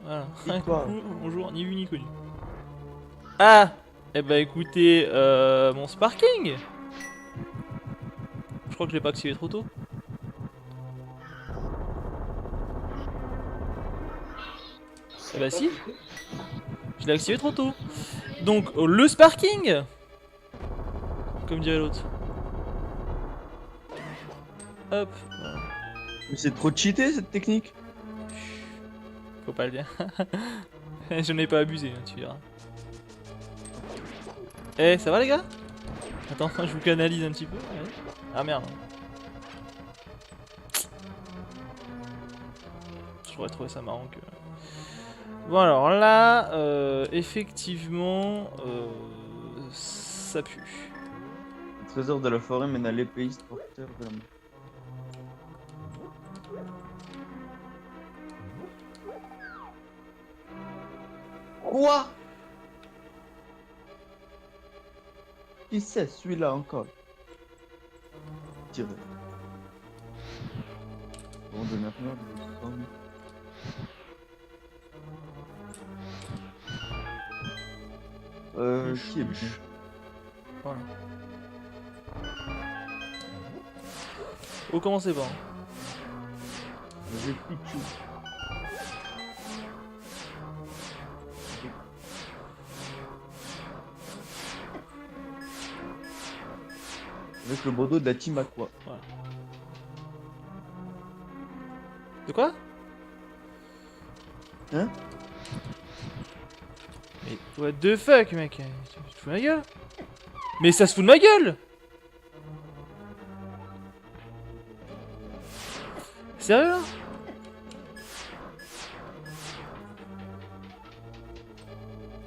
Voilà. Et toi Coucou, bonjour, ni vu ni connu. Ah, eh bah écoutez, mon sparking. Je crois que je l'ai pas activé trop tôt. Eh bah si, je l'ai activé trop tôt. Donc le sparking, comme dirait l'autre. Hop, voilà. Mais c'est trop cheaté cette technique. Faut pas le dire. Je n'ai pas abusé, hein, tu verras. Eh, ça va les gars? Attends, je vous canalise un petit peu. Ouais. Ah merde. J'aurais trouvé ça marrant que... Bon alors là, effectivement, ça pue. Le trésor de la forêt mène à l'épéiste porteur de la main. Quoi? Qui c'est celui-là encore? Tiré. Bon, de maintenant, je sens. Qui est bien? Voilà. Oh, commencez pas. Hein. J'ai Pichou. Avec le bandeau de la team Aqua. De quoi? Hein? Mais what the fuck, mec? Tu te fous de ma gueule? Mais ça se fout de ma gueule! Sérieux là?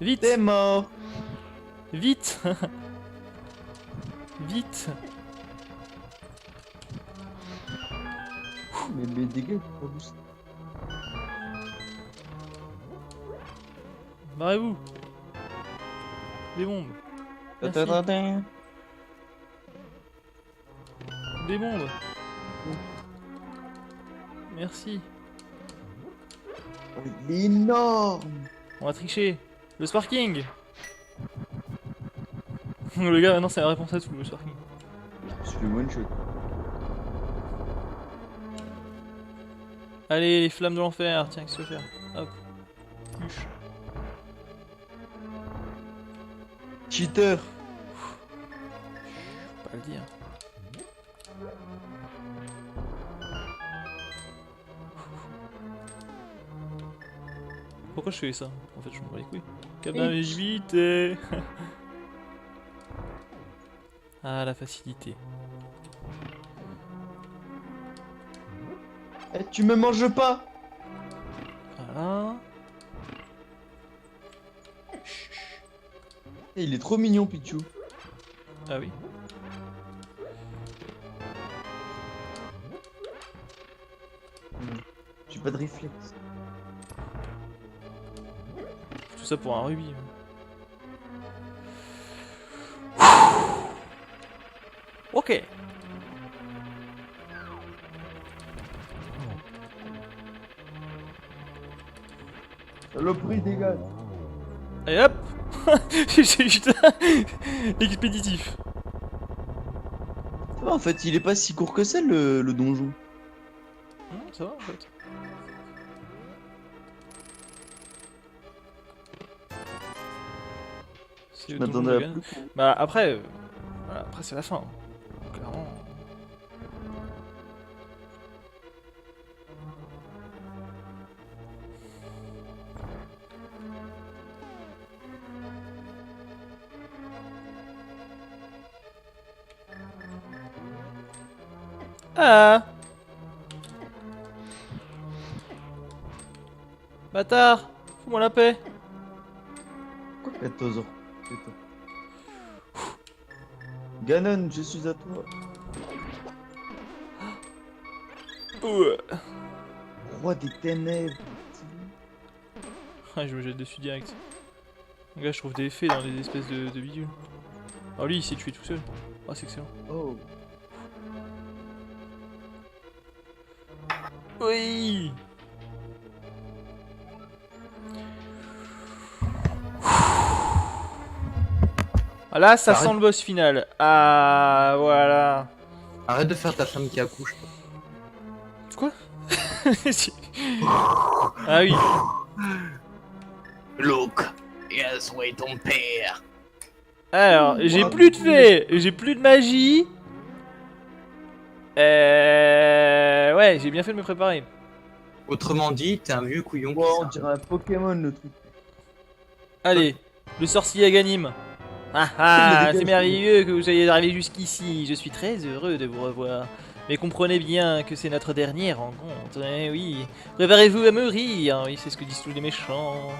Vite! T'es mort! Vite! Vite! Mais les dégâts, pas boost. Barrez-vous! Des bombes! Merci. Attends. Des bombes! Merci! Oh, il est énorme! On va tricher! Le sparking! Le gars maintenant c'est la réponse à tout, le sparking. Je fais one shot. Allez, les flammes de l'enfer, tiens, qu'est-ce que tu veux faire? Hop. Huche. Cheater! Faut pas le dire. Pourquoi je fais ça? En fait, je m'en bats les couilles. Capabilité. Ah, la facilité. Eh, tu me manges pas! Voilà. Eh, il est trop mignon, Pichou. Ah oui. J'ai pas de réflexe. Tout ça pour un rubis. Ok. Le prix dégage. Et hop. Putain. Expéditif. Ça va, en fait, il est pas si court que ça, le donjon. Non, ça va en fait. C'est Je le m'attendais donjon à de Ganon. plus. Bah après, voilà, après c'est la fin. Clairement. Ah! Bâtard! Fous-moi la paix! Quoi, 14 heures? Ganon, je suis à toi. Ouais. Roi des ténèbres. Ah, je me jette dessus direct. Les gars, je trouve des effets dans les espèces de bidules. Oh, lui, il s'est tué tout seul. Oh, c'est excellent. Oh. Oui! Ah, là, ça Arrête. sent le boss final. Ah, voilà. Arrête de faire ta femme qui accouche. Quoi? Ah oui. Luke, yes, ouais, ton père. Alors, j'ai plus de fée, j'ai plus de magie. Ouais, j'ai bien fait de me préparer. Autrement dit, t'es un vieux couillon. qui Wow, on sert. dirait un Pokémon le truc. Allez, le sorcier Aganim. Ah Il ah, le dégage, c'est merveilleux que vous soyez arrivé jusqu'ici. Je suis très heureux de vous revoir. Mais comprenez bien que c'est notre dernière rencontre. Eh oui, préparez-vous à mourir. Oui, c'est ce que disent tous les méchants.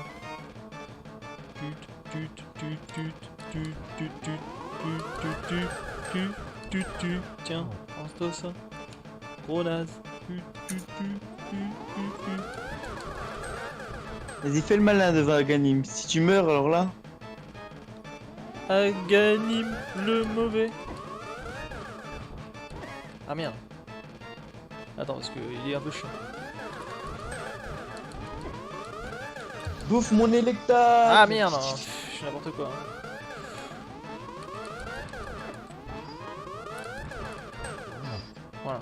Tut, tut, tut, tut, tut, tut, tut, tut, tut, tut, tut. Tiens, pense-toi ça. Gros naze. Tut, tut, tut, tut, tut, tut. Vas-y, fais le malin devant Aganim. Si tu meurs, alors là. Aganim le mauvais. Ah merde. Attends, parce qu'il est un peu chiant. Bouffe mon électa. Ah merde, hein. Pff, je suis n'importe quoi. Voilà.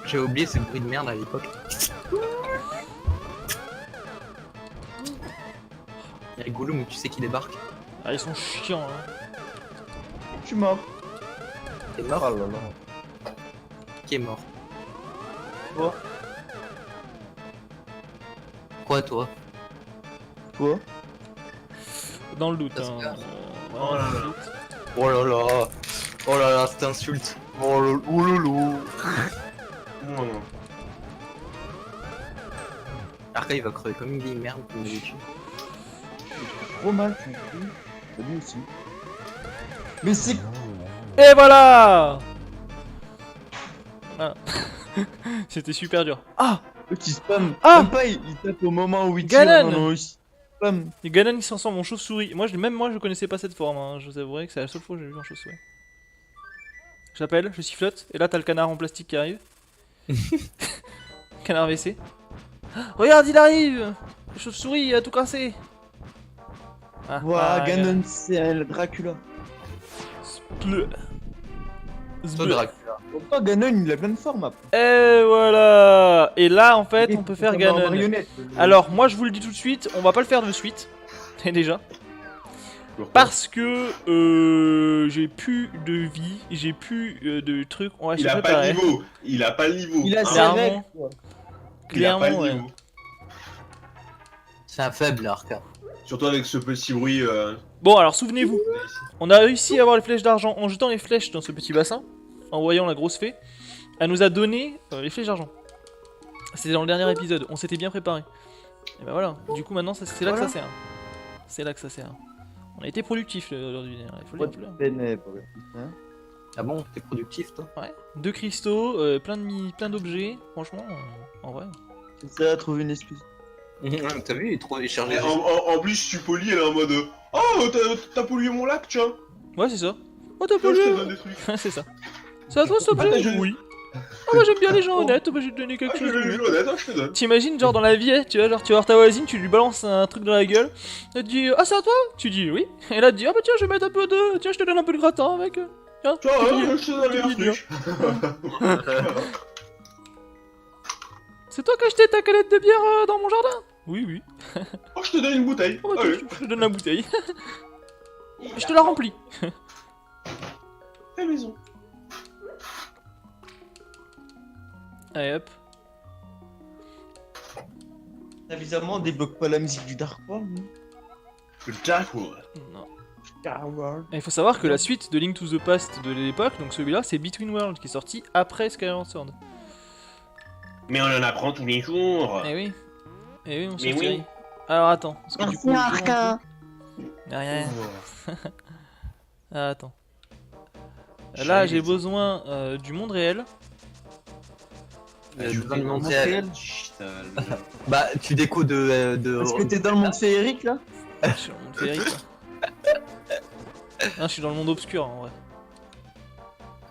J'ai oublié ce bruit de merde à l'époque. Il y a Gollum, tu sais qui débarque. Ah, ils sont chiants, hein. Je suis mort. T'es mort. Oh là là. Qui est mort? Toi. Quoi, toi? Toi. Dans le doute, Ça se hein. passe. Vraiment dans le doute. Oh là là. Oh là là, cette insulte. Oh lolo. Non, non. Arca, il va crever comme une vieille merde comme d'habitude. Trop mal, tu T'as lui aussi. Mais c'est. Et voilà. Voilà. C'était super dur. Ah, Petit spam. Ah. Même pas, il tape au moment où il tire. Ganon. Non, non, spam. les Ganon qui s'en sort mon chauve-souris. Moi, même moi, je connaissais pas cette forme. Hein. Je vous avouerai que c'est la seule fois que j'ai vu un chauve-souris. J'appelle, je sifflote, et là t'as le canard en plastique qui arrive. Canard WC. Regarde, il arrive. Le chauve-souris il a tout cassé. Ah, Ouah, Ganon, c'est un Dracula. Spleu. Toi, Spleu. Dracula. Pourtant, Ganon, il a plein de formes après. Et voilà. Et là, en fait, on peut faire Comme en Ganon. marionnette. Alors, moi, je vous le dis tout de suite, on va pas le faire de suite. Déjà. Parce que j'ai plus de vie, j'ai plus de trucs. On va se Il a pas préparer. le niveau. Il a pas le niveau. Il a ses Clairement. règles, quoi. Il a pas Clairement, le ouais. niveau. C'est un faible, Arca. Surtout avec ce petit bruit. Bon, alors souvenez-vous, on a réussi à avoir les flèches d'argent en jetant les flèches dans ce petit bassin, en voyant la grosse fée. Elle nous a donné les flèches d'argent. C'était dans le dernier épisode, on s'était bien préparé. Et bah voilà, du coup maintenant c'est là que ça sert. C'est là que ça sert. On a été productifs aujourd'hui, il faut le dire. Ténèbres. Hein. Ah bon, t'es productif, toi? Ouais, 2 cristaux, plein d'objets, franchement, en vrai. C'est ça, trouver une excuse. T'as vu, il cherche des Et en plus, tu polis, elle est en mode. Oh, t'as pollué mon lac, tiens. Ouais, c'est ça. Oh, t'as Tiens, pas je te lu. donne des trucs. C'est ça. C'est à toi, s'il te plaît? Ah, je- Oui. Ah, bah j'aime bien les gens honnêtes, bah je vais te donner Ah, quelque je chose. vais de le mieux. jouer honnête, hein, je te donne. T'imagines, genre dans la vie, tu vois, genre tu vas voir ta voisine, tu lui balances un truc dans la gueule, elle te dit ah c'est à toi? Tu dis oui, et là elle te dit ah bah tiens je vais mettre un peu de, tiens je te donne un peu de gratin avec, tiens, Tiens, c'est hein, mignon. je te donne un mignon. truc. C'est toi qui as acheté ta canette de bière dans mon jardin? Oui oui, Oh, je te donne une bouteille. oh, bah, Allez, tiens, je te donne la bouteille, je te la remplis. à la maison. Allez hop, Évidemment, on débloque pas la musique du Dark World. non Le Dark World. non. Dark World. Et il faut savoir que la suite de Link to the Past de l'époque, donc celui-là c'est Between Worlds qui est sorti après Skyward Sword. Mais on en apprend tous les jours. Eh oui, eh oui on Mais s'en oui. tire. Alors attends, parce que du coup, Arca. rien. Ah, attends. Là, j'ai besoin du monde réel. Du Ajouter monde un réel. digital. Bah, tu déco de... Est-ce que t'es dans le monde féerique là? Je suis dans le monde féerique. Là. Non, je suis dans le monde obscur en vrai.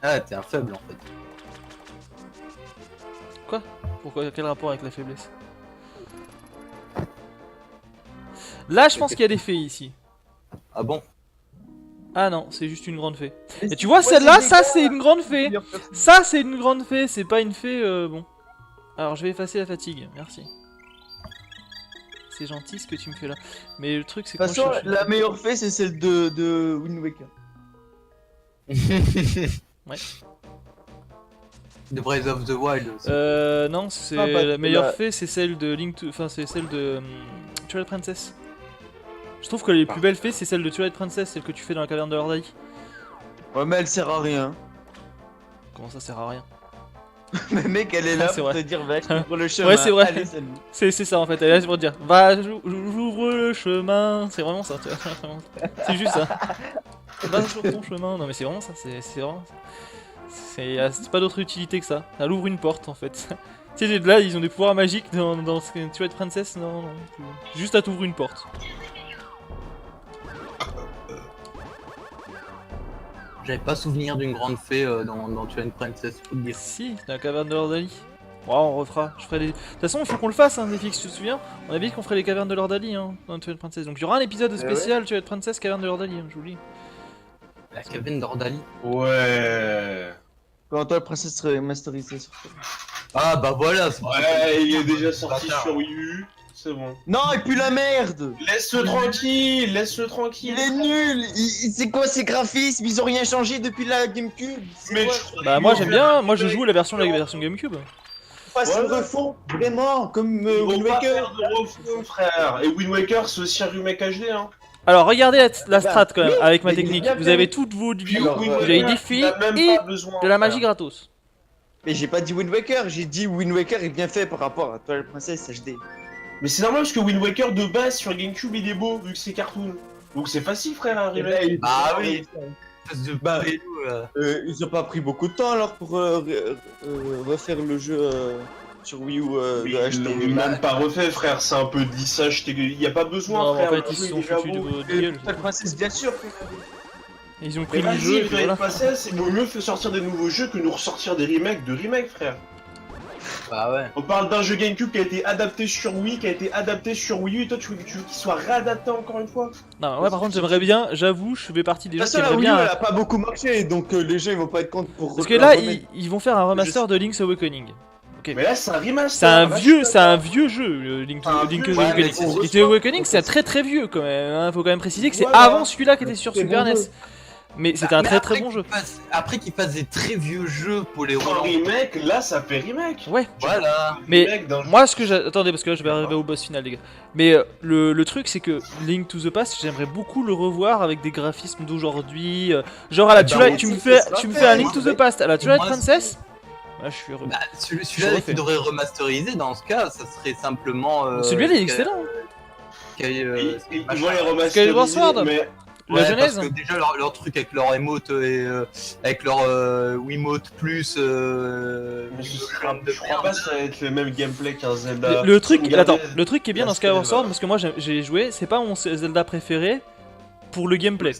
Ah, t'es un faible, en fait. Pourquoi? Quel rapport avec la faiblesse? Là, je pense qu'il y a des fées ici. Ah bon? Ah non, c'est juste une grande fée. Et tu vois, celle-là, ça c'est une grande fée. Ça c'est une grande fée, c'est pas une fée bon. Alors je vais effacer la fatigue, merci. C'est gentil ce que tu me fais là. Mais le truc c'est De que toute moi, façon, je- la meilleure fée, c'est celle de Wind Waker. de Breath of the Wild. Non, c'est Ah, bah, la meilleure la- fée, c'est celle de Link to... Enfin, c'est celle de Twilight Princess. Je trouve que les plus belles fées, c'est celle de Twilight Princess, celle que tu fais dans la caverne de Lord Ali. Ouais, mais elle sert à rien. Comment ça sert à rien? Mais mec, elle est là C'est pour vrai. te dire, va, j'ouvre le chemin. Ouais, c'est vrai. Allez, salut. C'est ça en fait, elle est là pour te dire va, j'ouvre le chemin. C'est vraiment ça, tu vois, vraiment. C'est juste ça. Va sur ton chemin. Non, mais c'est vraiment ça, c'est vraiment ça. C'est pas d'autre utilité que ça. Elle ouvre une porte en fait. Tu sais, là, ils ont des pouvoirs magiques dans Twilight Princess. Non, non. Juste à t'ouvrir une porte. J'avais pas souvenir d'une grande fée dans Twilight Princess, faut te dire. Si, dans la caverne de Lord Ali. Ouais, on refera. Je ferai les... De toute façon, il faut qu'on le fasse, hein, Netflix, tu te souviens? On avait dit qu'on ferait les cavernes de Lord Ali hein, dans Twilight Princess. Donc il y aura un épisode spécial Twilight Princess, caverne de Lord Ali, hein, j'oublie. La caverne d'Ordali. Ouais. Quand toi, la princesse serait remasterisée sur toi. Ah bah voilà, c'est Ouais, il est déjà sorti Bâtard. sur Wii U. C'est bon. Non, il pue la merde. Laisse-le tranquille, laisse-le tranquille. Il est nul. C'est quoi ces graphismes? Ils ont rien changé depuis la GameCube. C'est Mais quoi je crois Bah, qu'ils moi vont j'aime faire bien, un moi je remake. joue la version GameCube. Fasse Ouais. une refonte, vraiment, comme Ils Wind vont pas Waker. faire de refond, frère. Et Wind Waker, c'est aussi un remake HD, hein. Alors regardez la strat quand même, oui, avec ma mais technique. bien Vous fait. avez toute votre vie, Alors, vous Wind avez Waker, des filles t'as même et pas besoin, de la magie frère. gratos. Mais j'ai pas dit Wind Waker, j'ai dit Wind Waker est bien fait par rapport à Twilight Princess HD. Mais c'est normal parce que Wind Waker de base sur GameCube il est beau vu que c'est cartoon. Donc c'est facile, frère, à remake. Ah oui. Espèce de Bah, pélo, là. Ils ont pas pris beaucoup de temps alors pour refaire le jeu sur Wii U Mais de ils l'ont HD. même pas refait, frère. C'est un peu lissage. Il y a pas besoin, Non, en frère. fait Le ils jeu, se il sont est déjà foutus de beau. votre gueule. Twilight Princess, bien sûr. Ils ont Mais pris le vas-y, jeu et puis Twilight voilà. Princess, il vaut mieux sortir des nouveaux jeux que nous ressortir des remakes de remakes, frère. Bah ouais. On parle d'un jeu GameCube qui a été adapté sur Wii, qui a été adapté sur Wii U, et toi tu veux qu'il soit réadapté encore une fois? Non, ouais, par contre j'aimerais bien, j'avoue, je fais partie des De gens toute qui façon, la aimeraient Wii U bien. elle a pas beaucoup marché donc les gens ils vont pas être contre pour. Parce que la là remettre. ils vont faire un remaster de Link's Awakening. Mais là c'est un remaster. C'est un là, vieux, je suis c'est un d'accord. vieux jeu, le Link's Un vieux jeu, Awakening. mais on Link's reçoit- Awakening c'est un très vieux quand même, hein. Faut quand même préciser que c'est Voilà. avant celui-là qui était sur C'est Super bon NES. jeu. Mais c'était un Mais très après bon jeu. Après qu'ils fassent des très vieux jeux pour les Pour un relancer. remake, là ça fait remake. Ouais. Voilà. Mais Remake d'un jeu. moi ce que attendez parce que là je vais arriver au boss final les gars. Mais le truc c'est que Link to the Past j'aimerais beaucoup le revoir avec des graphismes d'aujourd'hui. Genre à la Bah, Twilight, oui, tu me c'est fais ça. tu me fais un Link to the Past à la Twilight Moi, Princess. Ouais, je suis heureux. Bah, Je celui-là refais. qui devrait remasteriser dans ce cas, ça serait simplement. Celui-là il est excellent. Ils machin. vont les Skyward remasteriser, Sword. mais La Ouais, genèse. Parce que déjà leur truc avec leur emote et avec leur Wiimote plus. je crois pas que ça va être le même gameplay qu'un Zelda. Le truc, Regardez, attends, le truc qui est bien la dans Skyward scène, Sword, parce que moi j'ai joué, c'est pas mon Zelda préféré pour le gameplay,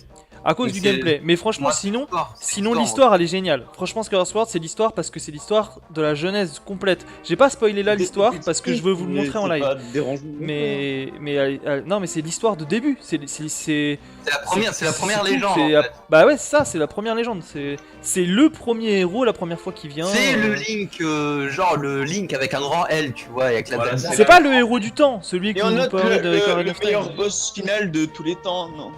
à cause Mais du c'est- gameplay. Mais franchement, Moi, sinon l'histoire elle est géniale. Franchement, Skyward Sword c'est l'histoire parce que c'est l'histoire de la genèse complète. J'ai pas spoilé là l'histoire parce que je veux vous le montrer en live. Mais non, mais c'est l'histoire de début. C'est C'est la première tout, légende. c'est- En fait. Bah ouais, c'est ça, c'est la première légende. C'est le premier héros la première fois qu'il vient. C'est le Link, genre le Link avec un grand L, tu vois, avec la Voilà, dame. C'est pas le héros du temps, celui que Et on vous note parlez de Ocarina le of Time. meilleur boss final de tous les temps, non?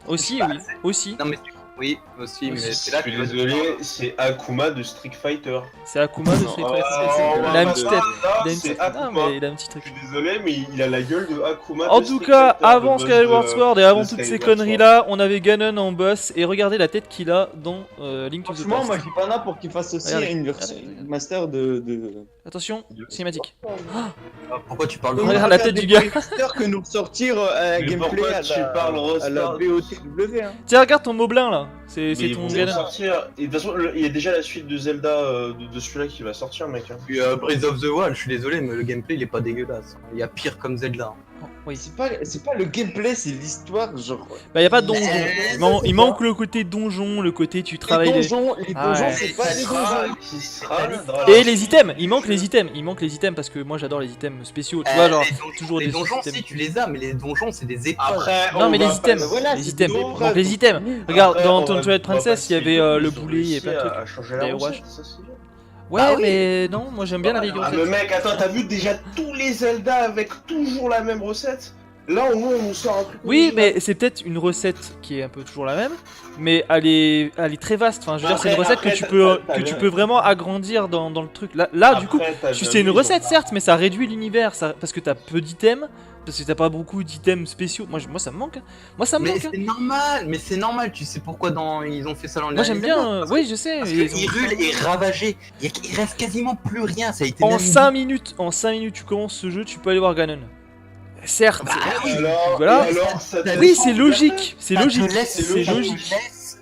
Aussi, Bah, oui, aussi. Non mais oui aussi, mais c'est là Je que suis tu vas te désolé, faire- c'est Akuma de Street Fighter. C'est Akuma de Street Fighter. Oh, Il a une petite tête. là, Il a une c'est petite... Non, Akuma. mais il a un petit truc. Je suis désolé, mais il a la gueule de Akuma. En de tout Street cas, Fighter, avant le boss Skyward de- Sword et avant de toutes ces Skyward conneries là, on avait Ganon en boss et regardez la tête qu'il a dans Link to the Franchement, Past. moi j'ai pas là pour qu'il fasse aussi Regardez, une version regardez. master de. Attention, cinématique. Ah, pourquoi tu parles de Regarde On la va tête faire du des gars. remasters que nous sortir un Mais gameplay pourquoi à tu la, parles à la restart BOTW. Hein. Tiens, regarde ton moblin là. C'est Mais ils ton vont Ganon. sortir. Et de toute façon, il y a déjà la suite de Zelda de celui-là qui va sortir, mec. Hein. Puis Breath of the Wild, je suis désolé, mais le gameplay il est pas dégueulasse. Il y a pire comme Zelda. Oh, oui. C'est pas le gameplay, c'est l'histoire, genre. Bah y a pas de donjon. Mais Il manque le côté donjon, le côté tu travailles Les donjons, Ah ouais. c'est pas des donjons. Qui sera dans Et la- les items, il manque les items parce que moi j'adore les items spéciaux, tu vois genre toujours les des donjons, items. si tu les as, mais les donjons c'est des épreuves. Après, Non on mais va les pas- items, voilà, les c'est items, des il manque épreuves. les items. Regarde, Après, dans on va- Twilight on va Princess, il y pas avait citer le qu'ils ont boulet et plein de réussi trucs. à changer la Des recette, watch. ça, c'est bien. Ouais, Bah oui. mais non, moi j'aime bien la vieille Ah recette. mais mec, attends, t'as vu déjà tous les Zelda avec toujours la même recette? Là, au moins, on nous sort un truc. Oui, original. mais c'est peut-être une recette qui est un peu toujours la même, mais elle est très vaste. Enfin, je veux dire, c'est une recette Après, que tu t'as- peux vraiment agrandir dans le truc. Là, du coup, Après, t'as c'est bien une vu, recette ils ont- certes, mais ça réduit l'univers, parce que t'as peu d'items, parce que t'as pas beaucoup d'items spéciaux. Moi, ça me manque. Hein. Moi, ça me Mais manque. Hein. c'est normal, tu sais pourquoi ils ont fait ça dans Moi, j'aime bien. Oui, je sais. Parce ils que ont- Hyrule est ravagé, il reste quasiment plus rien, ça a été En même 5 minutes, tu commences ce jeu, tu peux aller voir Ganon. Certes. Bah oui. Alors, Voilà. et alors, ça te Oui, Oui, laisse c'est en logique. C'est Ça te logique. laisse- C'est logique.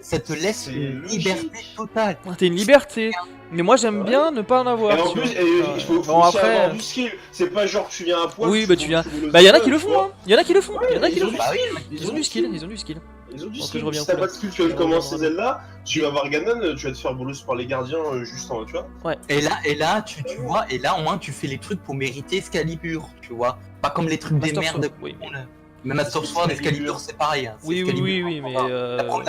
Ça te laisse C'est une logique. liberté totale. T'as une liberté. Mais moi, j'aime Ouais. bien ne pas en avoir. Et en tu plus, vois. il faut Bon, aussi après. avoir du skill. C'est pas genre tu viens à poil. Oui, bah tu viens. boules Bah, y en a Zelda, qui le tu font, vois. hein. Y en a qui le font. Ouais, Y en a qui ils le ont font. Bah oui, Ils ont du skill. Ils ont du skill. Ils ont du Ok, skill. je reviens Si au t'as problème. pas de skill, tu vas commencer Zelda, tu vas voir Ganon, tu vas te faire bolos par les gardiens juste en haut, tu vois. Et là, tu vois, et là au moins tu fais les trucs pour mériter Excalibur, tu vois. Pas comme les trucs des Master merdes. Sword, oui. Même Master Sword, Excalibur, c'est pareil. Hein. Oui, oui, oui, oui, mais. La Non, première,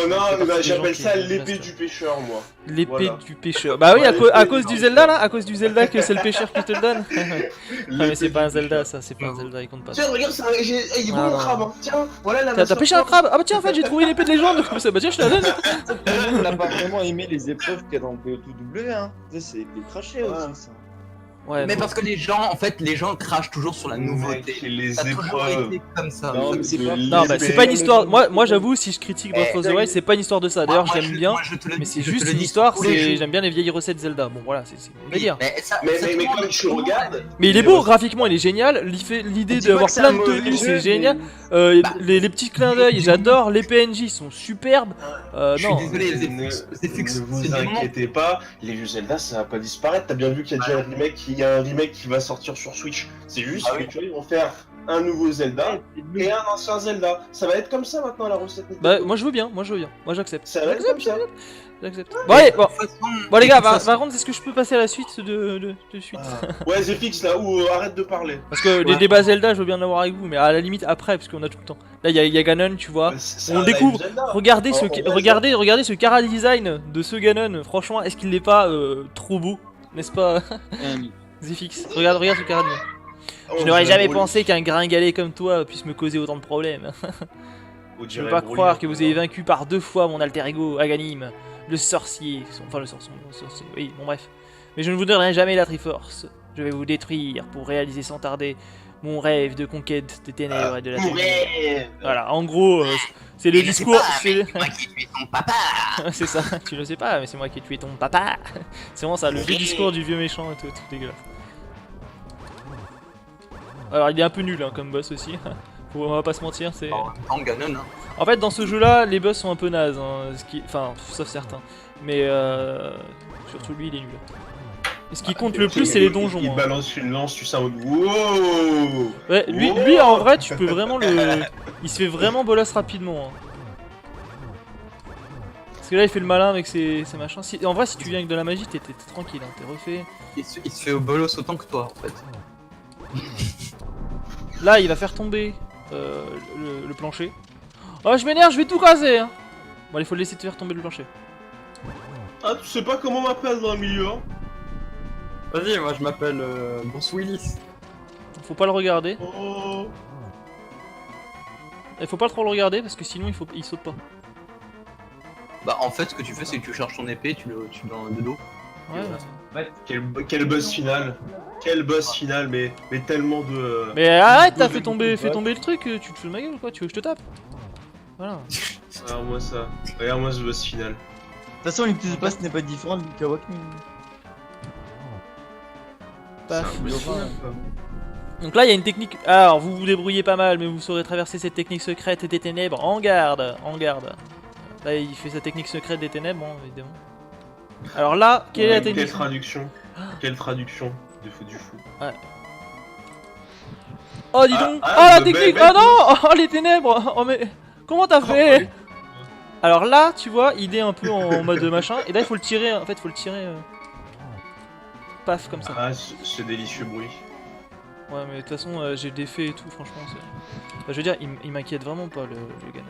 non, partie des j'appelle gens ça qui l'épée restent. du pêcheur, moi. L'épée Voilà. du pêcheur. Bah oui, Ouais, à l'épée cause du du pêcheur. Zelda là, à cause du Zelda que c'est le pêcheur qui te le donne. Ah, mais L'épée c'est pas un du Zelda pêcheur. ça, c'est pas un Zelda, il compte pas. Tiens, regarde, il est beau Ah, mon non. crabe, hein. Tiens, voilà la T'as Master pêché un Sword. crabe? Ah bah tiens, en fait, j'ai trouvé une épée de légende comme ça. Bah tiens, je te la donne. On n'a pas vraiment aimé les épreuves qu'il y a dans POW, hein. Ça, c'est craché aussi, ça. Ouais, Mais non. parce que les gens crachent toujours sur la nouveauté. Mec, les Ça a toujours épreuves. été comme ça. Non, mais c'est pas- Non, bah c'est pas une histoire. Moi, j'avoue, si je critique Breath of the Wild, c'est pas une histoire de ça. D'ailleurs, Moi, j'aime bien. moi, je te le Mais dis, c'est je te juste le une dis histoire, tous les c'est jours. j'aime bien les vieilles recettes Zelda. Bon voilà, c'est mon délire. Mais, ça, Mais ça, quand tu regardes. Mais il est beau, graphiquement il est génial. L'idée Dis pas d'avoir que c'est plein un de mauvais tenues, jeu, c'est mais- génial. Bah, Les petits clins d'œil, j'adore. Les PNJ sont superbes. Je suis Non, désolé, Ne Zefux, c'est vous des moments. inquiétez pas, les jeux Zelda ça va pas disparaître. T'as bien vu qu'il y a déjà un remake qui va sortir sur Switch. C'est juste Ah que oui. tu vois, ils vont faire un nouveau Zelda et un ancien Zelda. Ça va être comme ça maintenant la recette. bah moi je veux bien, moi j'accepte. Ça va être comme ça. J'accepte. Bon allez, bon. De toute façon- Bon les de gars, toute par façon- contre, est-ce que je peux passer à la suite de suite Ah. Ouais, Zephyx là, ou arrête de parler. Parce que les Ouais. débats Zelda, je veux bien en avoir avec vous, mais à la limite après, parce qu'on a tout le temps. Là, il y a Ganon, tu vois. C'est On un découvre. live Zelda. Regardez ce, On va regardez ce cara design de ce Ganon. Franchement, est-ce qu'il n'est pas trop beau, n'est-ce pas, Zefix? Regarde ce cara design. Oh, Je n'aurais on dirait jamais Broly. pensé qu'un gringalet comme toi puisse me causer autant de problèmes. On Je dirait peux pas Broly, croire que vous hein. avez vaincu par 2 fois mon alter ego, Aganim, le sorcier. Enfin, le sorcier. Oui, bon, bref. Mais je ne vous donnerai jamais la Triforce. Je vais vous détruire pour réaliser sans tarder mon rêve de conquête des ténèbres et de la lumière. Ouais. Voilà, en gros, c'est le Il le sait discours. pas, c'est mais le- c'est moi qui ai tué ton papa. c'est ça, tu le sais pas, mais c'est moi qui ai tué ton papa. C'est vraiment ça, le vieux discours du vieux méchant et tout dégueulasse. Alors, il est un peu nul hein, comme boss aussi. On va pas se mentir, c'est. En même temps, Ganon, hein. En fait, dans ce jeu-là, les boss sont un peu nazes, hein, enfin, sauf certains. Mais surtout lui, il est nul. Et ce qui compte le plus, c'est les donjons. Il hein. balance une lance, tu sais en mode wow. Ouais, lui, en vrai, tu peux vraiment le. Il se fait vraiment bolos rapidement. Hein. Parce que là, il fait le malin avec ses machins. En vrai, si tu viens avec de la magie, t'es tranquille, hein, t'es refait. Il se fait au bolos autant que toi, en fait. Là, il va faire tomber le plancher. Oh, je m'énerve, je vais tout caser. Hein. Bon, il faut le laisser te faire tomber le plancher. Ah, tu sais pas comment on m'appelle dans le milieu, hein. Vas-y, moi je m'appelle Bruce Willis. Faut pas le regarder. Oh. Il faut pas trop le regarder parce que sinon il saute pas. Bah, en fait, ce que tu fais, c'est que tu charges ton épée, tu le dans le dos. Ouais. Ouais. Quel boss final. Quel boss final, mais tellement de. Mais arrête, t'as de- fait tomber le truc, tu te fous de ma gueule quoi, tu veux que je te tape? Voilà. Regarde-moi ça. Regarde-moi ce boss final. De toute façon, l'Ictus Pass n'est pas différent du Kawakmi. Paf. C'est un boss final, quoi. Donc là il y a une technique. Alors vous vous débrouillez pas mal, mais vous saurez traverser cette technique secrète des ténèbres. En garde, en garde. Là il fait sa technique secrète des ténèbres, hein, évidemment. Alors là, quelle est la Quelle technique? traduction. Quelle traduction du fou. Oh dis Ah, donc! ah, Oh la de technique! belle- Oh non! Oh les ténèbres! Oh mais comment t'as fait? Alors là, tu vois, il est un peu en mode machin, et là il faut le tirer, en fait faut le tirer. Paf comme ça. Ah, ce délicieux bruit. Ouais mais de toute façon j'ai des faits et tout, franchement c'est. Enfin, je veux dire, il m'inquiète vraiment pas le gars.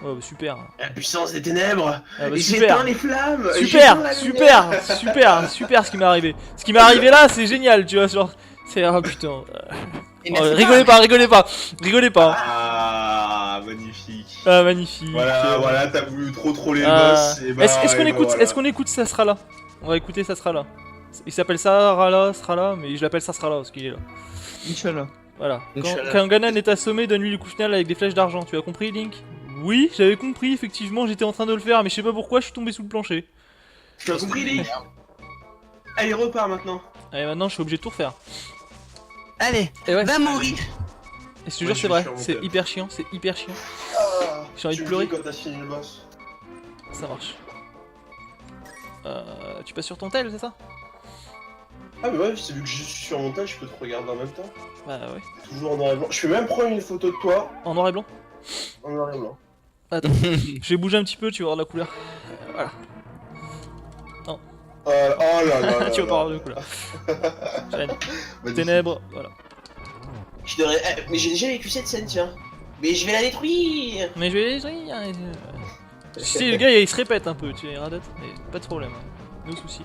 Oh bah, super. La puissance des ténèbres. Ah, bah, Et super. j'éteins les flammes. Super, j'éteins la super, lumière. super, super ce qui m'est arrivé. Ce qui m'est arrivé là, c'est génial, tu vois, genre. C'est. Oh putain. Et Oh, merci rigolez pas, rigolez pas, rigolez pas. Ah, magnifique. Ah, magnifique. Voilà, t'as voulu trop troller le Ah. boss. Et bah, Est-ce qu'on et bah, écoute, voilà. est-ce qu'on écoute Ça sera là? On va écouter Ça sera là. Il s'appelle Sarala, sera là, mais je l'appelle Ça sera là parce qu'il est là. Inch'Allah. Voilà. Inch'Allah. Quand Ganon est assommé, donne-lui le coup final avec des flèches d'argent. Tu as compris, Link? Oui, j'avais compris, effectivement, j'étais en train de le faire, mais je sais pas pourquoi, je suis tombé sous le plancher. Tu as compris, Link? Allez, repars maintenant. Allez, maintenant, je suis obligé de tout refaire. Allez, Et ouais. va mourir. Et je te Ouais, jure, je c'est vais vrai, sur mon c'est thème. hyper chiant, c'est hyper chiant. J'ai envie de Tu me pleurer. dis quand t'as fini le boss. Ça marche. Tu passes sur ton tel, c'est ça? Ah, mais ouais, c'est vu que je suis sur mon tel, je peux te regarder en même temps. Bah ouais. Toujours en noir et blanc. Je vais même prendre une photo de toi En noir et blanc. en noir et blanc. Attends, je vais bouger un petit peu, tu vas voir la couleur. Voilà. Oh là là là Tu vas pas là. voir la couleur. J'arrête. Magnifique. Ténèbres, voilà. Je devrais... mais j'ai déjà vécu cette scène, tiens. Mais je vais la détruire. Mais je vais les jouer. Tu sais, le gars il se répète un peu, tu es radote, mais pas de problème. Nos soucis.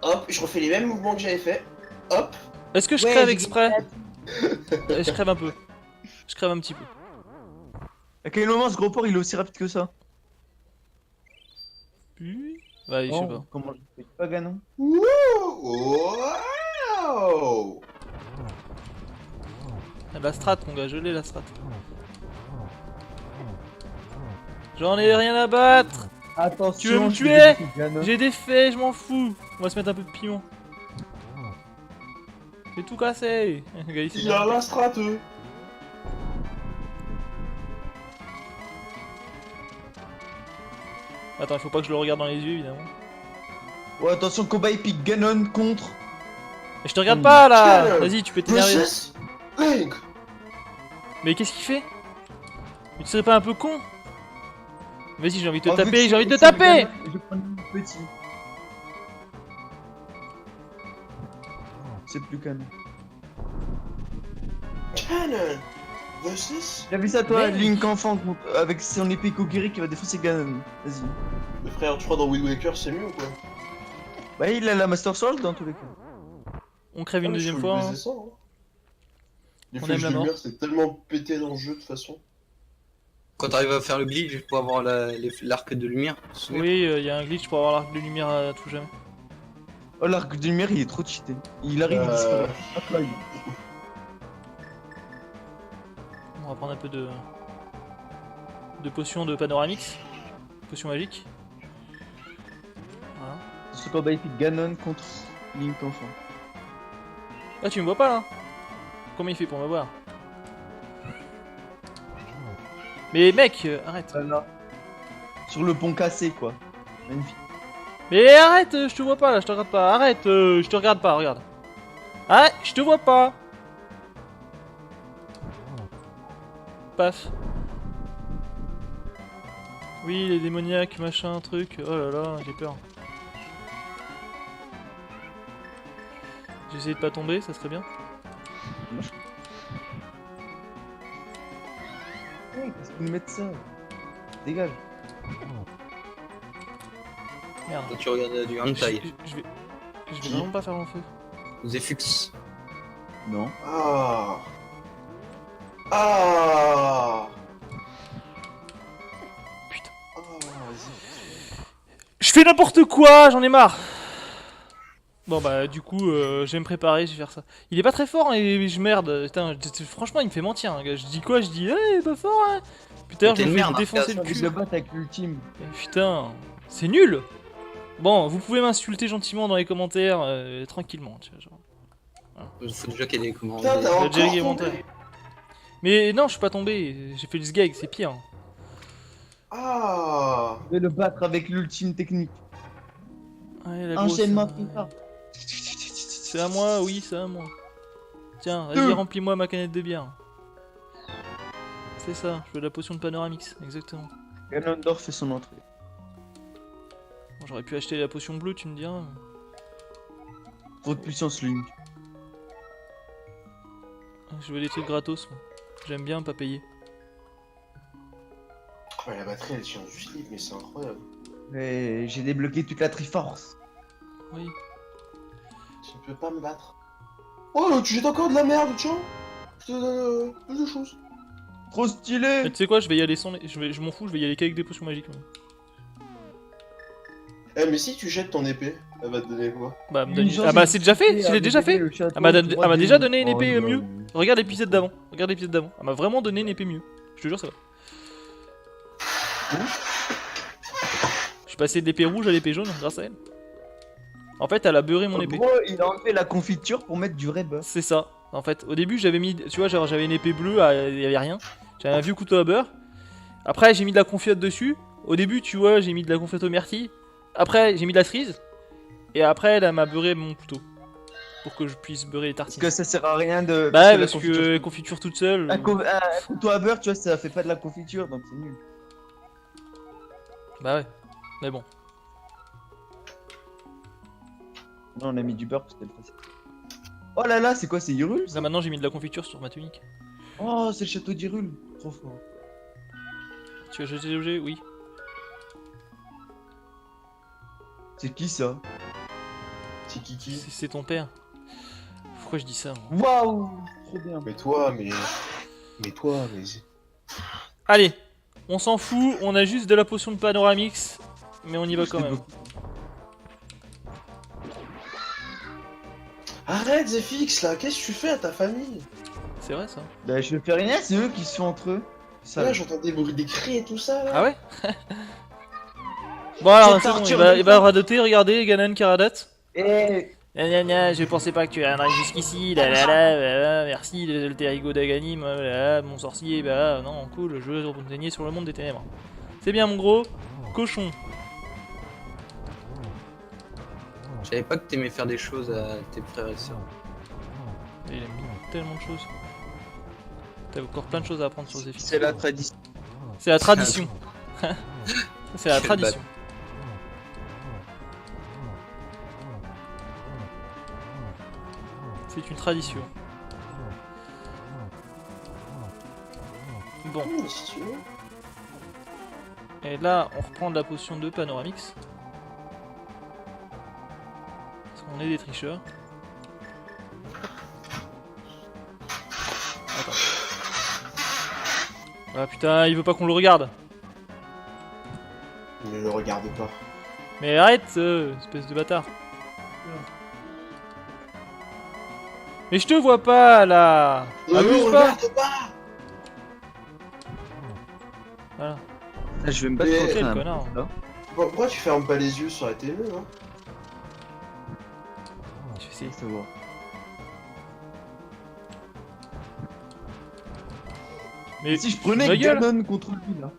Hop, je refais les mêmes mouvements que j'avais fait. Hop. Est-ce que je Ouais, crève j'ai exprès? Je crève un peu. Je crève un petit peu. À quel moment ce gros porc il est aussi rapide que ça? Puis... Ouais, je sais pas. Comment je fais pas Ganon? Wow. La strat, mon gars, je l'ai la strat. J'en ai rien à battre. Attention, Tu veux me je tuer? vais détruire Ganon. J'ai des faits, je m'en fous. On va se mettre un peu de piment. J'ai tout cassé. Le gars, il s'est Il a la strat, eux. Attends, il faut pas que je le regarde dans les yeux, évidemment. Ouais, attention, combat épique Ganon contre. Mais je te regarde pas là. Tiens. Vas-y, tu peux t'énerver. Versus Link. Mais qu'est-ce qu'il fait? Mais tu serais pas un peu con? Vas-y, j'ai envie de te Oh, vu que taper, j'ai envie de te c'est le taper! Ganon, je prends le petit. C'est plus Ganon. Cannon. Versus... T'as vu ça toi, Mais- Link enfant avec son épée Kokiri qui va défoncer Ganon. Vas-y. Mais frère, tu crois dans Wind Waker c'est mieux ou quoi? Bah il a la Master Sword dans tous les cas. On crève une Ah, mais deuxième je peux fois. le hein. baiser sans, hein. Les On flèches aime la de mort. lumière c'est tellement pété dans le jeu de toute façon. Quand t'arrives à faire le glitch pour avoir l'arc de lumière, tu te souviens Oui, il y a un glitch pour avoir l'arc de lumière à tout jamais. Oh l'arc de lumière il est trop cheaté. Il arrive, il disparaît. Hop là, il- On va prendre un peu de potions de panoramix. Potion magique. Voilà. Ce combat épique Ganon contre Link enfant. Ah, tu me vois pas là? Comment il fait pour me voir? Mais mec, arrête. Voilà. Sur le pont cassé quoi. Magnifique. Mais arrête, je te vois pas là, je te regarde pas. Arrête, je te regarde pas, regarde. Arrête, je te vois pas. Paf. Oui, les démoniaques, machin, truc. Oh là là, j'ai peur. J'essaie de pas tomber, ça serait bien. Hey, qu'est-ce qu'ils mettent ça? Dégage. Merde. Quand tu regardes du hentai, Je vais vraiment pas faire mon feu. Zefux. Non. Ah. Ah. Putain. Ah, vas-y. Je fais n'importe quoi, j'en ai marre. Bon bah du coup, je vais me préparer, je vais faire ça. Il est pas très fort et je merde. Putain, franchement, il me fait mentir. Hein, gars. Je dis quoi? Je dis, il est pas fort. Hein. Putain, Mais je t'es me une fais merde, défoncer J'ai le envie de cul. le battre avec l'ultime. Putain, c'est nul. Bon, vous pouvez m'insulter gentiment dans les commentaires, tranquillement. Tu vois, genre. Il faut déjà qu'il y ait des commandes. Putain, t'as J'ai encore déjà gagné mon tombé. temps. Mais non, je suis pas tombé. J'ai fait le sgeg, c'est pire. Ah. Je vais le battre avec l'ultime technique. Ouais, la grosse, Enchaînement hein. FIFA. C'est à moi, oui, c'est à moi. Tiens, vas-y, remplis-moi ma canette de bière. C'est ça, je veux de la potion de panoramix, exactement. Ganondorf fait son entrée. Bon, j'aurais pu acheter la potion bleue, tu me diras. Trop de puissance Link. Je veux des trucs gratos, moi. J'aime bien pas payer. Ouais, la batterie elle tient du slip, mais c'est incroyable. Et j'ai débloqué toute la Triforce. Oui. Tu peux pas me battre. Oh, tu jettes encore de la merde, tiens. Je te donne plus de choses. Trop stylé. Mais tu sais quoi, je vais y aller sans. Je m'en fous, je vais y aller qu'avec des potions magiques. Moi. Eh, mais si tu jettes ton épée, elle va te donner quoi? Bah, me donne- ah bah c'est déjà fait, je l'ai déjà fait. Elle m'a déjà donné une épée mieux. Regarde l'épisode d'avant, regarde l'épisode d'avant. Elle m'a vraiment donné une épée mieux. Je te jure, ça va. Je suis passé d'épée rouge à l'épée jaune grâce à elle. En fait, elle a beurré mon épée. Gros, il a enlevé la confiture pour mettre du vrai beurre. C'est ça. En fait, au début, j'avais mis, tu vois, genre j'avais une épée bleue, il y avait rien. J'avais un vieux couteau à beurre. Après, j'ai mis de la confiote dessus. Au début, tu vois, j'ai mis de la confiote aux myrtilles. Après, j'ai mis de la cerise. Et après, elle m'a beurré mon couteau. Pour que je puisse beurrer les Parce tartines. que ça sert à rien de. Bah, la parce confiture- que confiture toute seule. Un couteau à beurre, tu vois, ça fait pas de la confiture, donc c'est nul. Bah ouais. Mais bon. Non, on a mis du beurre parce que c'était facile. Oh là là, c'est quoi, c'est Hyrule ça Là, maintenant, j'ai mis de la confiture sur ma tunique. Oh, c'est le château d'Hyrule. Trop fort. Tu vas jeter l'objet? Oui. C'est qui ça? C'est Kiki. C'est ton père. Pourquoi je dis ça? Moi Waouh, trop bien. Mais toi, mais. Mais toi, mais. Allez, on s'en fout, on a juste de la potion de Panoramix. Mais on y va quand même. Arrête, Zephyx là, qu'est-ce que tu fais à ta famille? C'est vrai ça? Bah, je fais rien, c'est eux qui se font entre eux. Ça. Là, j'entends des bruits, des cris et tout ça là. Ah ouais? Bon alors, C'est c'est bon, Arthur il va radoter, regardez, Ganon qui radote. Eh, Gna gna gna, je pensais pas que tu viendrais jusqu'ici, là là là, là, merci le Terrigo d'Aganim, là, mon sorcier, bah non, cool, je veux retourner sur le monde des ténèbres. C'est bien mon gros, cochon. Je savais pas que t'aimais faire des choses à tes frères et sœurs. Il aime bien tellement de choses. T'as encore plein de choses à apprendre sur Zephyr. c'est la tradition. C'est la tradition. C'est la Quel tradition. C'est une tradition. Bon, Si tu veux. et là on reprend de la potion de Panoramix. Parce qu'on est des tricheurs. Attends. Ah putain, il veut pas qu'on le regarde. Ne le regarde pas. Mais arrête, espèce de bâtard. Mais je te vois pas là. Ne Abuse le pas. regarde pas. Voilà. Là, je vais me battre Mais- contre Quel un. connard. Là. Pourquoi tu fermes pas les yeux sur la télé hein? Je vais essayer. Ça va. Mais Si je prenais ma gueule. Ganon contre lui là.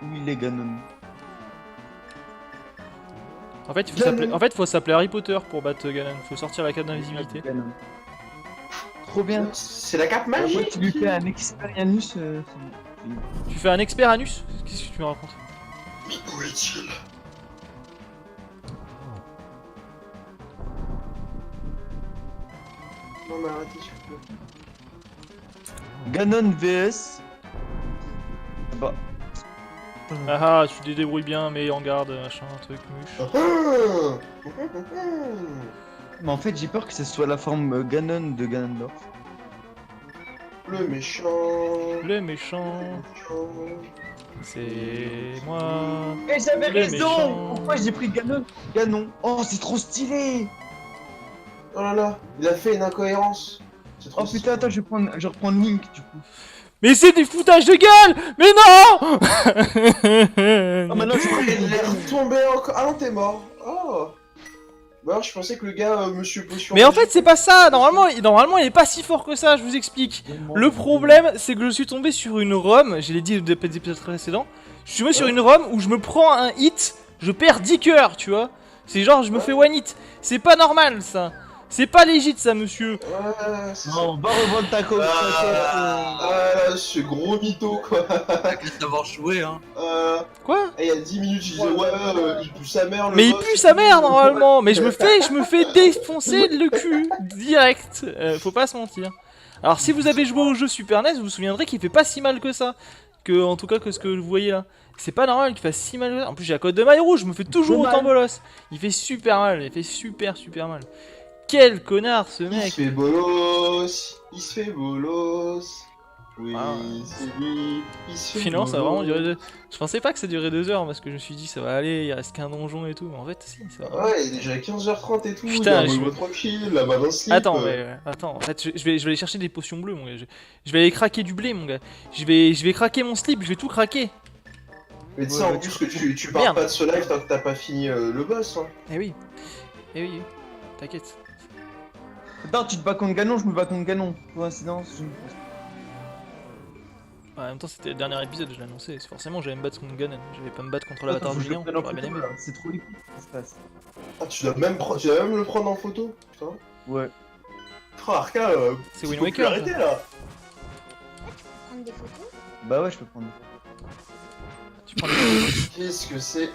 Où il est Ganon? En fait, il faut Ganon. s'appeler. En fait, faut s'appeler Harry Potter pour battre Ganon. Faut sortir la carte d'invisibilité. Ganon. Trop bien. C'est la cape Après, magique. tu lui fais un Experianus. Tu fais un expert anus? Qu'est-ce que tu me racontes? Mais où est-il? Non mais arrêtez s'il vous plaît. Ganon VS. Bah. Ah ah, tu te débrouilles bien, mais en garde, machin, truc, muche. Mais en fait, j'ai peur que ce soit la forme Ganon de Ganondorf. Le méchant. Le méchant, c'est moi. Eh, j'avais Le raison. méchant. Pourquoi j'ai pris Ganon? Ganon. Oh, c'est trop stylé. Oh là là, il a fait une incohérence. C'est trop Oh putain, attends, je vais reprendre Link du coup. Mais c'est du foutage de gueule! Mais non! Oh, maintenant, je prends Il est retombé encore. Ah non, t'es mort. Oh. Bah alors, je pensais que le gars, monsieur Potion. Mais en fait, c'est pas ça! Normalement, il est pas si fort que ça, je vous explique. Le problème, c'est que je suis tombé sur une ROM, je l'ai dit dans les épisodes précédents. Je suis tombé sur une ROM où je me prends un hit, je perds 10 cœurs, tu vois. C'est genre, je me fais one hit. C'est pas normal ça. C'est pas légit ça, monsieur. Ouais, c'est ça. Non, va revendre ta coque. Ah, ce gros mytho quoi. Pas qu'à savoir jouer, hein. Quoi? Il y a 10 minutes, je disais il pue sa mère le Mais il boss. pue sa mère normalement. Mais je me fais défoncer le cul direct. Faut pas se mentir. Alors si vous avez joué au jeu Super NES, vous vous souviendrez qu'il fait pas si mal que ça. Que en tout cas que ce que vous voyez là. C'est pas normal qu'il fasse si mal. En plus j'ai la cote de maille rouge, je me fais toujours Mal. autant bolos. Il fait super mal, il fait super mal. quel connard ce Il se mec. fait bolos. Il se fait bolos. Oui, Ah. c'est lui. Il se fait Finalement, ça a vraiment duré bolos. Je pensais pas que ça durait 2 heures parce que je me suis dit ça va aller, il reste qu'un donjon et tout. Mais en fait, si, ça va. Ouais, il est déjà 15h30 et tout. Putain, il je- a un tranquille, la balle en slip. Attends, attends, en fait, je vais aller chercher des potions bleues, mon gars. Je vais aller craquer du blé, mon gars. Je vais craquer mon slip, je vais tout craquer. Mais tu sais, en plus que tu Merde. pars pas de ce live tant que t'as pas fini le boss. Hein. Eh oui, eh oui, t'inquiète. Attends, tu te bats contre Ganon, je me bats contre Ganon. Coïncidence, je ne pense En même temps, c'était le dernier épisode, je l'ai annoncé. Forcément, j'allais me battre contre Ganon. Je vais pas me battre contre pas. l'avatar Attends, du faut que je géant. le prenne en J'aurais bien photo, aimé. là. C'est trop épique ce qui se passe. Ah, tu dois même le prendre en photo. Putain. Ouais. Frère, Arca, C'est tu Wind peux Waker, plus arrêter là. Prendre des photos. Bah ouais, je peux prendre. Tu prends les- Qu'est-ce que c'est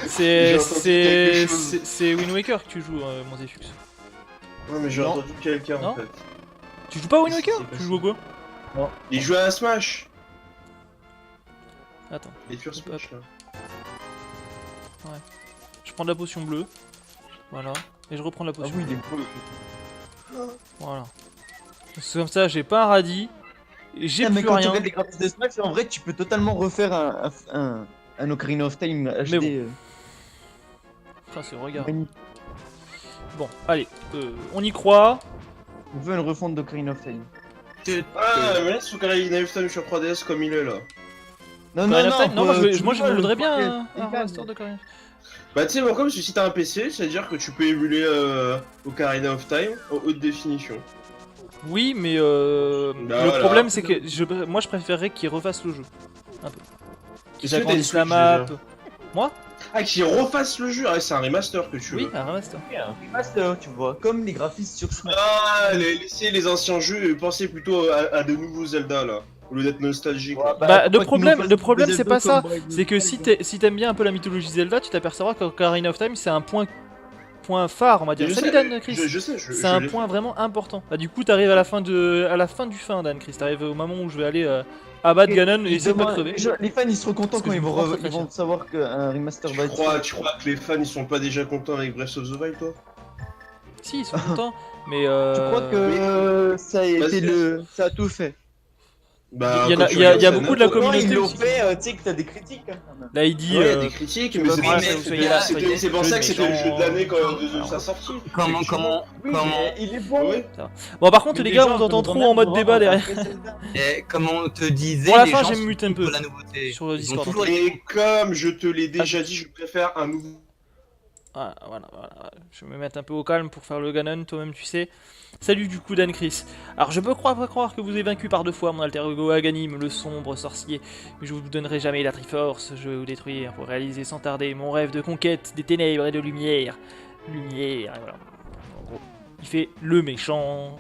C'est J'ai entendu quelque chose. c'est Wind Waker que tu joues, mon Zefux. Non, mais j'ai Non. entendu quelqu'un Non. en fait. Tu joues pas à Wind Qu'est-ce qui Waker s'est Tu passé joues à quoi Il jouait à Smash. Attends, Il est sur Smash là. je prends de la potion bleue. Voilà. Et je reprends de la Ah potion. oui, il est beau. Voilà. C'est comme ça, j'ai pas un radis. J'ai Ah, mais plus quand tu rien. regardes les graphismes de Smash, en vrai, tu peux totalement refaire un Ocarina of Time HD. Mais bon. Ah, c'est regarde. Magnifique. Bon, allez, on y croit. On veut une refonte d'Ocarina of Time. Ah, mais laisse Ocarina of Time sur 3DS comme il est là. Non, Ocarina of Time Non, moi je, tu moi, je vois, voudrais le bien paquet, un il remaster gagne. d'Ocarina. Bah, tu sais, moi, comme si t'as un PC, c'est-à-dire que tu peux émuler Ocarina of Time en haute définition. Oui, mais Bah, le voilà. problème c'est que moi je préférerais qu'ils refassent le jeu. Qu'ils Est-ce que t'as une agrandissent la Switch, map. déjà Moi Ah, qu'ils refassent le jeu, ah, c'est un remaster que tu Oui, veux. un remaster. Un remaster, tu vois, comme les graphismes sur Smash. Ah, laissez les anciens jeux et pensez plutôt à de nouveaux Zelda là, au lieu d'être nostalgique. Ouais, là. Bah, faut le pas problème- qu'ils nous le fassent problème, des c'est pas Zelda ça. comme Breath of C'est que the si Wild. si t'aimes bien un peu la mythologie Zelda, tu t'apercevras qu'Ocarina of Time c'est un point phare, on va dire. Je Salut sais, Dan Chris. je sais, C'est un point vraiment important. Bah, du coup, t'arrives à la fin du fin, Dan Chris. T'arrives au moment où je vais aller abattre Ganon et Ils essayer de me demandent- crever. les fans ils seront contents Parce que quand je ils me vont, prends très, très ils vont cher. savoir qu'un remaster va Tu être crois que les fans ils sont pas déjà contents avec Breath of the Wild toi? Si, ils sont contents, mais Tu crois que ça a été Vas-y. ça a tout fait. Bah, Il y en a- quand tu il y a- regardes il y a ça, beaucoup de la n'importe- Comment communauté ils l'ont aussi. fait, tu sais que t'as des critiques. Hein, quand même. là il dit. Ouais, il y a des critiques, mais peux c'est pas pour faire ça- que vous soyez là, c'est pour ça que c'était le jeu de l'année quand Alors, sa sortie. Comment Oui, mais il est bon. Ouais. Bon, par contre, Mais les les gars, gens on vous entend vont trop en mode remettre débat devant derrière. un Zelda. comme on te disait, Pour la les fin, gens j'ai me sont mute un peu pour la nouveauté. sur le Ils ont Discord. toujours Et comme je te l'ai déjà dit, je préfère un nouveau. Ah, voilà. Je vais me mettre un peu au calme pour faire le Ganon, toi-même tu sais. Salut du coup Dan Chris. Alors je peux pas croire que vous avez vaincu par 2 fois mon alter ego Aghanim, le sombre sorcier, mais je vous donnerai jamais la Triforce, je vais vous détruire pour réaliser sans tarder mon rêve de conquête des ténèbres et de lumière. Lumière, et voilà. En gros, il fait le méchant.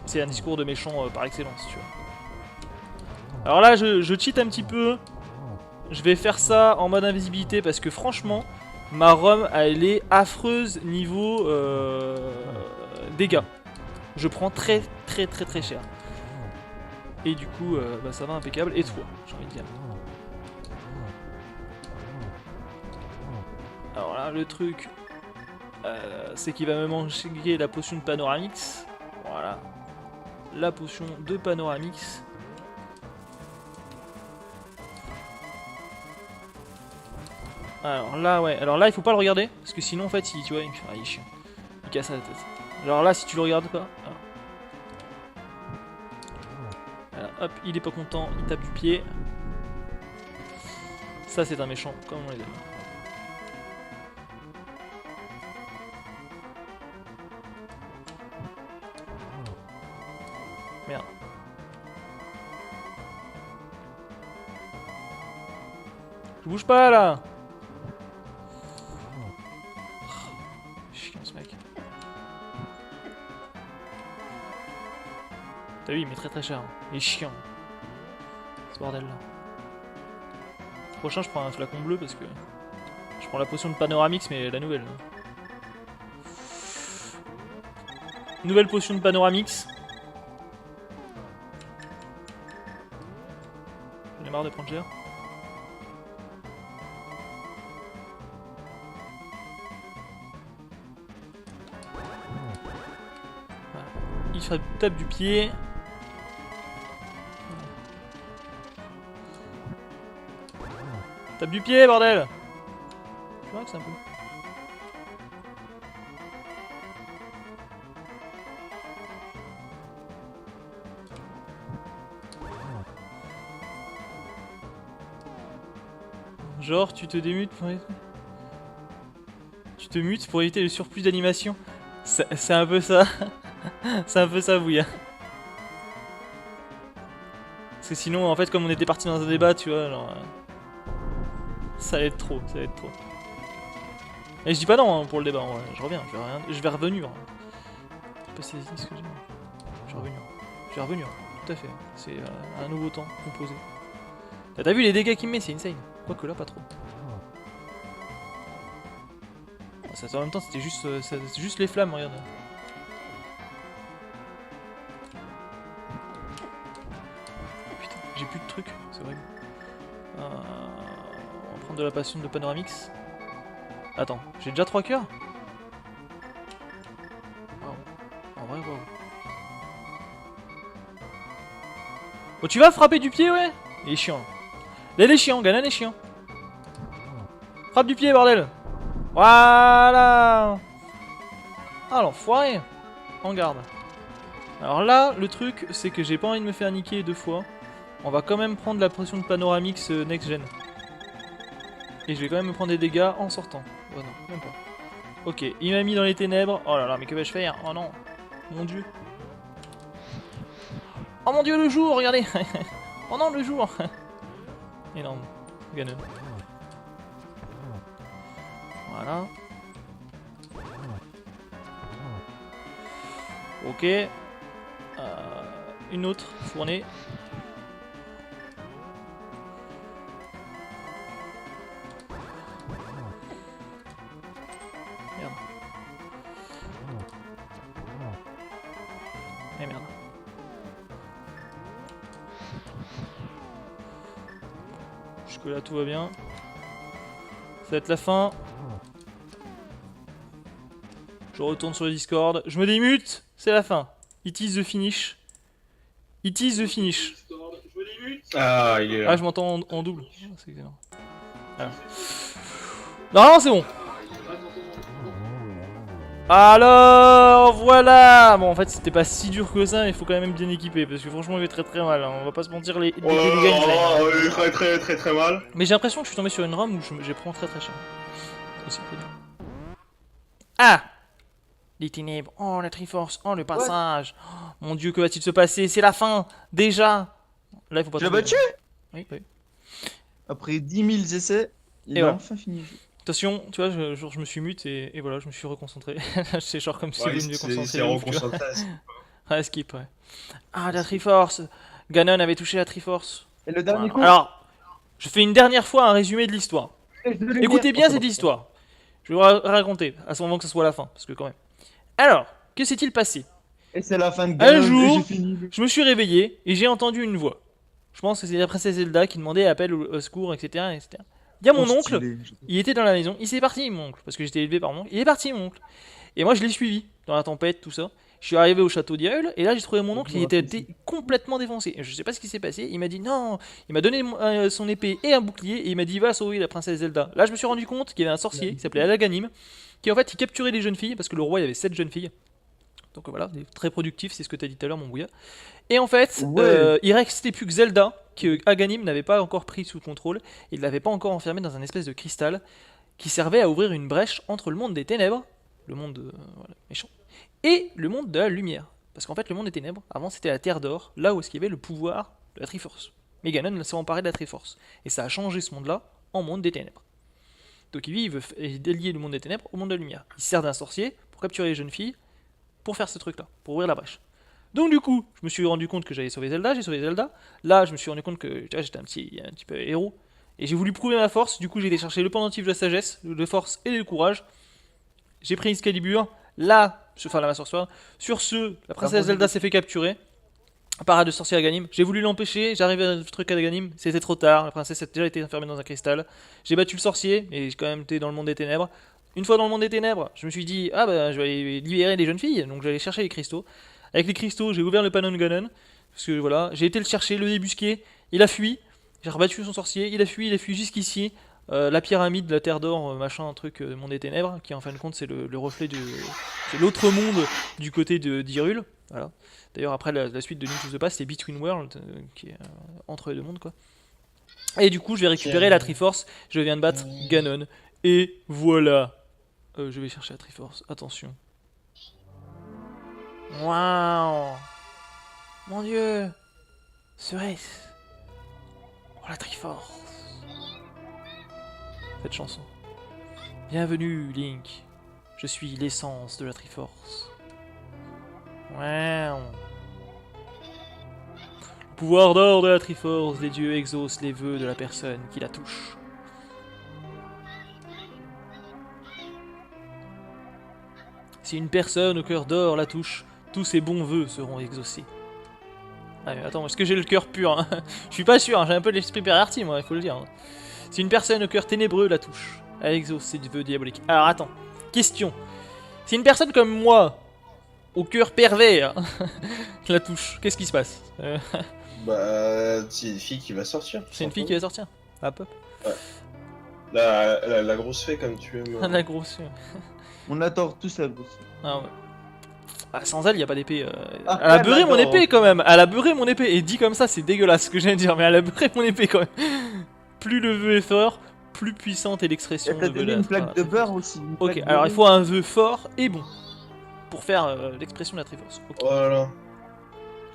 C'est un discours de méchant par excellence, tu vois. Alors là, je cheat un petit peu. Je vais faire ça en mode invisibilité parce que franchement, ma ROM elle est affreuse niveau dégâts. Je prends très cher. Et du coup, bah, ça va impeccable. Et toi, j'ai envie de dire. Alors là, le truc, c'est qu'il va me manquer la potion de Panoramix. Voilà. La potion de Panoramix. Alors là, ouais. Alors là, il faut pas le regarder. Parce que sinon, en fait, tu vois, il est chiant. Il casse la tête. Alors là, si tu le regardes pas. Voilà, hop, il est pas content. Il tape du pied. Ça, c'est un méchant, comme on les aime. Merde. Je bouge pas là. Chiant ce mec. T'as vu, il met très cher. Il est chiant. Ce bordel là. Prochain, je prends un flacon bleu parce que je prends la potion de Panoramix, mais la nouvelle. Nouvelle potion de Panoramix. J'en ai marre de prendre cher. tape du pied. Tape du pied, bordel! Je vois que c'est un peu. Genre, tu te démutes pour éviter... Tu te mutes pour éviter le surplus d'animation. C'est un peu ça. C'est un peu ça, Bouya. Parce que sinon, en fait, comme on était parti dans un débat, tu vois, genre... ça va être trop, ça va être trop. Et je dis pas non hein, pour le débat, en vrai. Je reviens, je vais revenir. Pas saisi ce que j'ai. Je vais revenir. Je vais revenir, tout à fait. C'est un nouveau temps composé. T'as vu les dégâts qu'il me met, c'est insane. Quoique là, pas trop. Ça, en même temps, c'était juste les flammes, regarde. Putain, j'ai plus de trucs, c'est horrible. On va prendre de la passion de Panoramix. Attends, j'ai déjà 3 cœurs? Waouh. En vrai, waouh. Oh, tu vas frapper du pied, ouais? Il est chiant. Là, il est chiant, Ganon est chiant. Frappe du pied, bordel! Voilà. Ah, l'enfoiré. En garde. Alors là, le truc, c'est que j'ai pas envie de me faire niquer 2 fois. On va quand même prendre la pression de Panoramix next gen. Et je vais quand même me prendre des dégâts en sortant. Oh non, même pas. Ok, il m'a mis dans les ténèbres. Oh là là, mais que vais-je faire? Oh non. Mon dieu. Oh mon dieu, le jour, regardez. Oh non, le jour. Énorme. Ganon. Voilà. Ok. Une autre fournée. Merde. Eh merde. Jusque là tout va bien. Ça va être la fin. Je retourne sur le Discord. Je me démute. C'est la fin. It is the finish. It is the finish. Ah, il est là. Ah, je m'entends en double. C'est excellent. Voilà. Non, c'est bon. Alors, voilà. Bon, en fait, c'était pas si dur que ça, mais il faut quand même bien équiper. Parce que franchement, il va très mal. Hein. On va pas se mentir, les dégâts insane. Très mal. Mais j'ai l'impression que je suis tombé sur une ROM où je prends très cher. Aussi cool. Ah! Les ténèbres, oh la Triforce, oh le passage. Oh, mon dieu, que va-t-il se passer? C'est la fin, déjà. Là, il faut pas. Tu l'as tomber. battu? Oui, oui. Après 10 000 essais, il Et a voilà. enfin fini. Attention, tu vois, je me suis mute et voilà, je me suis reconcentré. C'est genre comme si Ouais, je me concentrer. c'est de ouf, tu vois. reconcentré. Ouais, skip, ouais. Ah, la Triforce. Ganon avait touché la Triforce. Et le dernier Voilà. coup, Alors, je fais une dernière fois un résumé de l'histoire. Écoutez bien cette histoire. Je vais vous raconter, à ce moment que ce soit la fin, parce que quand même. Alors, que s'est-il passé? Et c'est la fin de Un Ganon, jour, et j'ai fini. je me suis réveillé et j'ai entendu une voix. Je pense que c'est la princesse Zelda qui demandait appel au secours, etc., etc. Il y a mon Trop oncle, stylé. il était dans la maison, il s'est parti, mon oncle, parce que j'étais élevé par mon oncle. Il est parti, mon oncle. Et moi, je l'ai suivi dans la tempête, tout ça. Je suis arrivé au château d'Irule et là, j'ai trouvé mon oncle qui était complètement défoncé. Je sais pas ce qui s'est passé. Il m'a dit non. Il m'a donné son épée et un bouclier et il m'a dit va sauver la princesse Zelda. Là, je me suis rendu compte qu'il y avait un sorcier qui s'appelait Alaganim qui en fait il capturait les jeunes filles parce que le roi il y avait 7 jeunes filles. Donc voilà, très productif, c'est ce que t'as dit tout à l'heure, mon bouilla. Et en fait, Ouais. il restait plus que Zelda, que Aganim n'avait pas encore pris sous contrôle. Il l'avait pas encore enfermé dans un espèce de cristal qui servait à ouvrir une brèche entre le monde des ténèbres, le monde voilà, méchant, et le monde de la lumière. Parce qu'en fait, le monde des ténèbres, avant c'était la Terre d'Or, là où est-ce qu'il y avait le pouvoir de la Triforce. Mais Ganon s'est emparé de la Triforce. Et ça a changé ce monde-là en monde des ténèbres. Donc lui, il veut délier le monde des ténèbres au monde de la lumière. Il sert d'un sorcier pour capturer les jeunes filles, pour faire ce truc-là, pour ouvrir la brèche. Donc du coup, je me suis rendu compte que j'avais sauvé Zelda, j'ai sauvé Zelda. Là, je me suis rendu compte que tu vois, j'étais un petit peu héros. Et j'ai voulu prouver ma force, du coup j'ai été chercher le pendentif de la sagesse, de force et de courage. J'ai pris Excalibur, là, enfin la ma sorcière. Sur ce, la princesse Zelda s'est fait capturer par de sorcier Aganim. J'ai voulu l'empêcher, j'arrivais à un truc à Aganim, c'était trop tard, la princesse a déjà été enfermée dans un cristal. J'ai battu le sorcier, et j'ai quand même été dans le monde des ténèbres. Une fois dans le monde des ténèbres, je me suis dit, ah bah je vais aller libérer les jeunes filles, donc j'allais chercher les cristaux. Avec les cristaux, j'ai ouvert le Panon Ganon. Parce que voilà, j'ai été le chercher, le débusquer. Il a fui. J'ai rebattu son sorcier. Il a fui jusqu'ici. La pyramide, la terre d'or, machin, un truc, monde des ténèbres, qui en fin de compte c'est le reflet de. C'est l'autre monde du côté d'Hyrule. Voilà. D'ailleurs, après la suite de Link to the Past, c'est Between Worlds, qui est entre les deux mondes, quoi. Et du coup, je vais récupérer la Triforce. Je viens de battre Ganon. Et voilà. Je vais chercher la Triforce. Attention. Waouh. Mon dieu. Serait-ce pour la Triforce? Cette chanson. Bienvenue, Link. Je suis l'essence de la Triforce. Waouh. Le pouvoir d'or de la Triforce, les dieux exaucent les vœux de la personne qui la touche. Si une personne au cœur d'or la touche, tous ses bons vœux seront exaucés. Ah mais attends, est-ce que j'ai le cœur pur hein? Je suis pas sûr, hein, j'ai un peu l'esprit perverti moi, il faut le dire. Hein. Si une personne au cœur ténébreux la touche, elle exauce ses vœux diaboliques. Alors attends, question. Si une personne comme moi, au cœur pervers, la touche, qu'est-ce qui se passe? Bah, c'est une fille qui va sortir. C'est une fille qui va sortir. Hop hop. La grosse fée comme tu aimes. La grosse. On attend tous la grosse. Ah ouais. Ah, sans elle, y a pas d'épée. Ah, elle a ouais, beurré mon d'accord. épée quand même. Elle a beurré mon épée. Et dit comme ça, c'est dégueulasse ce que je viens de dire. Mais elle a beurré mon épée quand même. Plus le vœu est fort, plus puissante est l'expression Elle t'a de vœu donné une plaque de Triforce. beurre aussi. une Ok, plaque de alors il beurre. faut un vœu fort et bon. Pour faire l'expression de la Triforce. Ok. Voilà.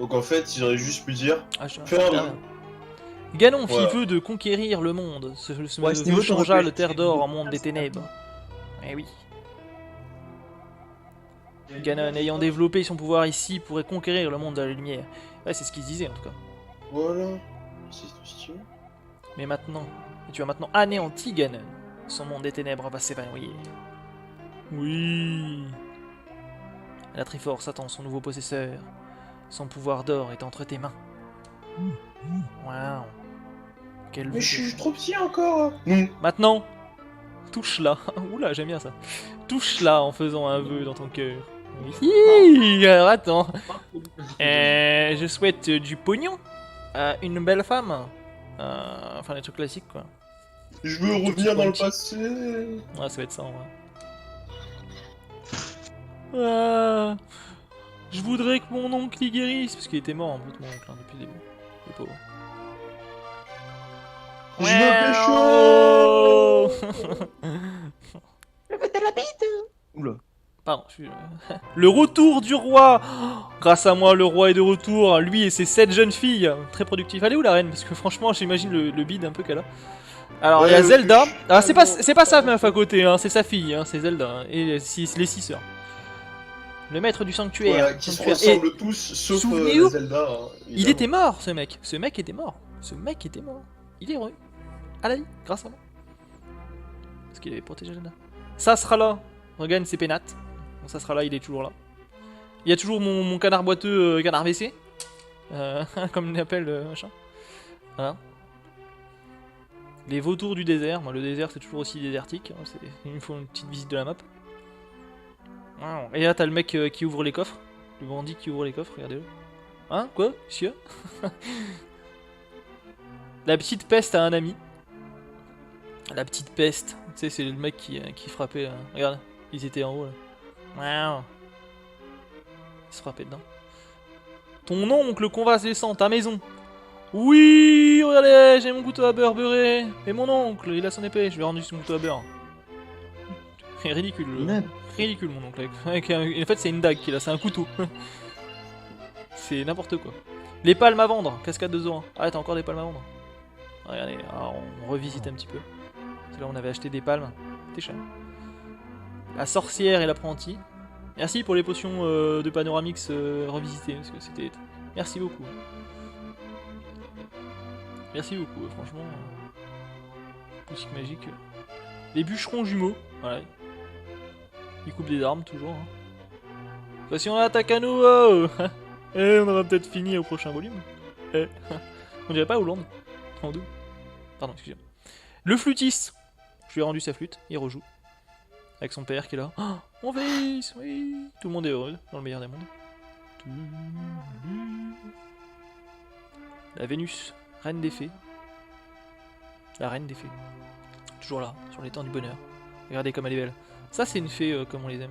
Donc en fait, j'aurais juste pu dire. Ah, je- Fais un ah, vœu. Ganon fit Voilà. veu de conquérir le monde. Ce Ouais, ce vœu niveau, changea t'aurais le pu terre écrire d'or une en monde des phrase, ténèbres. Eh oui. Ganon, ayant développé son pouvoir ici, pourrait conquérir le monde de la lumière. Ouais, c'est ce qu'il se disait en tout cas. Voilà. C'est tout ce que tu veux. Mais maintenant, et tu as maintenant anéanti Ganon. Son monde des ténèbres va s'évanouir. Oui. La Triforce attend son nouveau possesseur. Son pouvoir d'or est entre tes mains. Waouh. Quel Mais vœu je de- suis trop petit encore. Non. Maintenant, touche-la. Oula, j'aime bien ça. Touche-la en faisant un vœu dans ton cœur. Oui, alors attends. Je souhaite du pognon, une belle femme, enfin des trucs classiques quoi. Je veux revenir dans le passé. Ouais, ça va être ça en vrai. Ah, je voudrais que mon oncle y guérisse, parce qu'il était mort en fait mon oncle hein, depuis le début. Le pauvre. Je veux pécho. Oula. Pardon, je suis... Le retour du roi. Grâce à moi, le roi est de retour. Lui et ses 7 jeunes filles. Très productif. Elle est où la reine? Parce que franchement, j'imagine le bide un peu qu'elle a. Alors, il y a Ouais, Zelda. je- Ah, c'est pas sa meuf à côté, hein, c'est sa fille, hein, c'est Zelda. Hein, et les 6 sœurs. Le maître du sanctuaire. Voilà, qui se Sanctuaire. Et ressemblent tous, sauf souvenez-vous, Zelda. hein, il évidemment. était mort, ce mec. Ce mec était mort. Ce mec était mort. Il est heureux. À la vie, grâce à moi. Parce qu'il avait protégé Zelda. Ça sera là. Regagne ses pénates. Donc ça sera là, il est toujours là. Il y a toujours mon canard boiteux, canard WC. Comme on l'appelle, machin. Voilà. Les vautours du désert. Moi, le désert, c'est toujours aussi désertique. Hein, il me faut une petite visite de la map. Wow. Et là, t'as le mec qui ouvre les coffres. Le bandit qui ouvre les coffres, regardez-le. Hein? Quoi? Monsieur? La petite peste a un ami. La petite peste. Tu sais, c'est le mec qui frappait. Regarde, ils étaient en haut là. Waouh. Il se frappait dedans. Ton oncle convalescent, ta maison. Oui, regardez, j'ai mon couteau à beurre beurré. Et mon oncle, il a son épée, je lui ai rendu son couteau à beurre. C'est ridicule. Merde. Ridicule mon oncle. En fait, c'est une dague qu'il a, c'est un couteau. C'est n'importe quoi. Les palmes à vendre, cascade de Zoran. Ah, t'as encore des palmes à vendre. Regardez, alors, on revisite un petit peu. C'est là où on avait acheté des palmes. C'était cher. La sorcière et l'apprenti. Merci pour les potions de Panoramix revisitées, parce que c'était... Merci beaucoup. Merci beaucoup, franchement. Boutique magique. Les bûcherons jumeaux, voilà. Ils coupent des armes, toujours. Hein. Enfin, si on attaque à nous, on aura peut-être fini au prochain volume. On dirait pas Hollande. En deux. Pardon, excusez-moi. Le flûtiste. Je lui ai rendu sa flûte, il rejoue. Avec son père qui est là. Oh, on vise, oui. Tout le monde est heureux, dans le meilleur des mondes. La Vénus, reine des fées. La reine des fées. Toujours là, sur l'étang du bonheur. Regardez comme elle est belle. Ça, c'est une fée comme on les aime.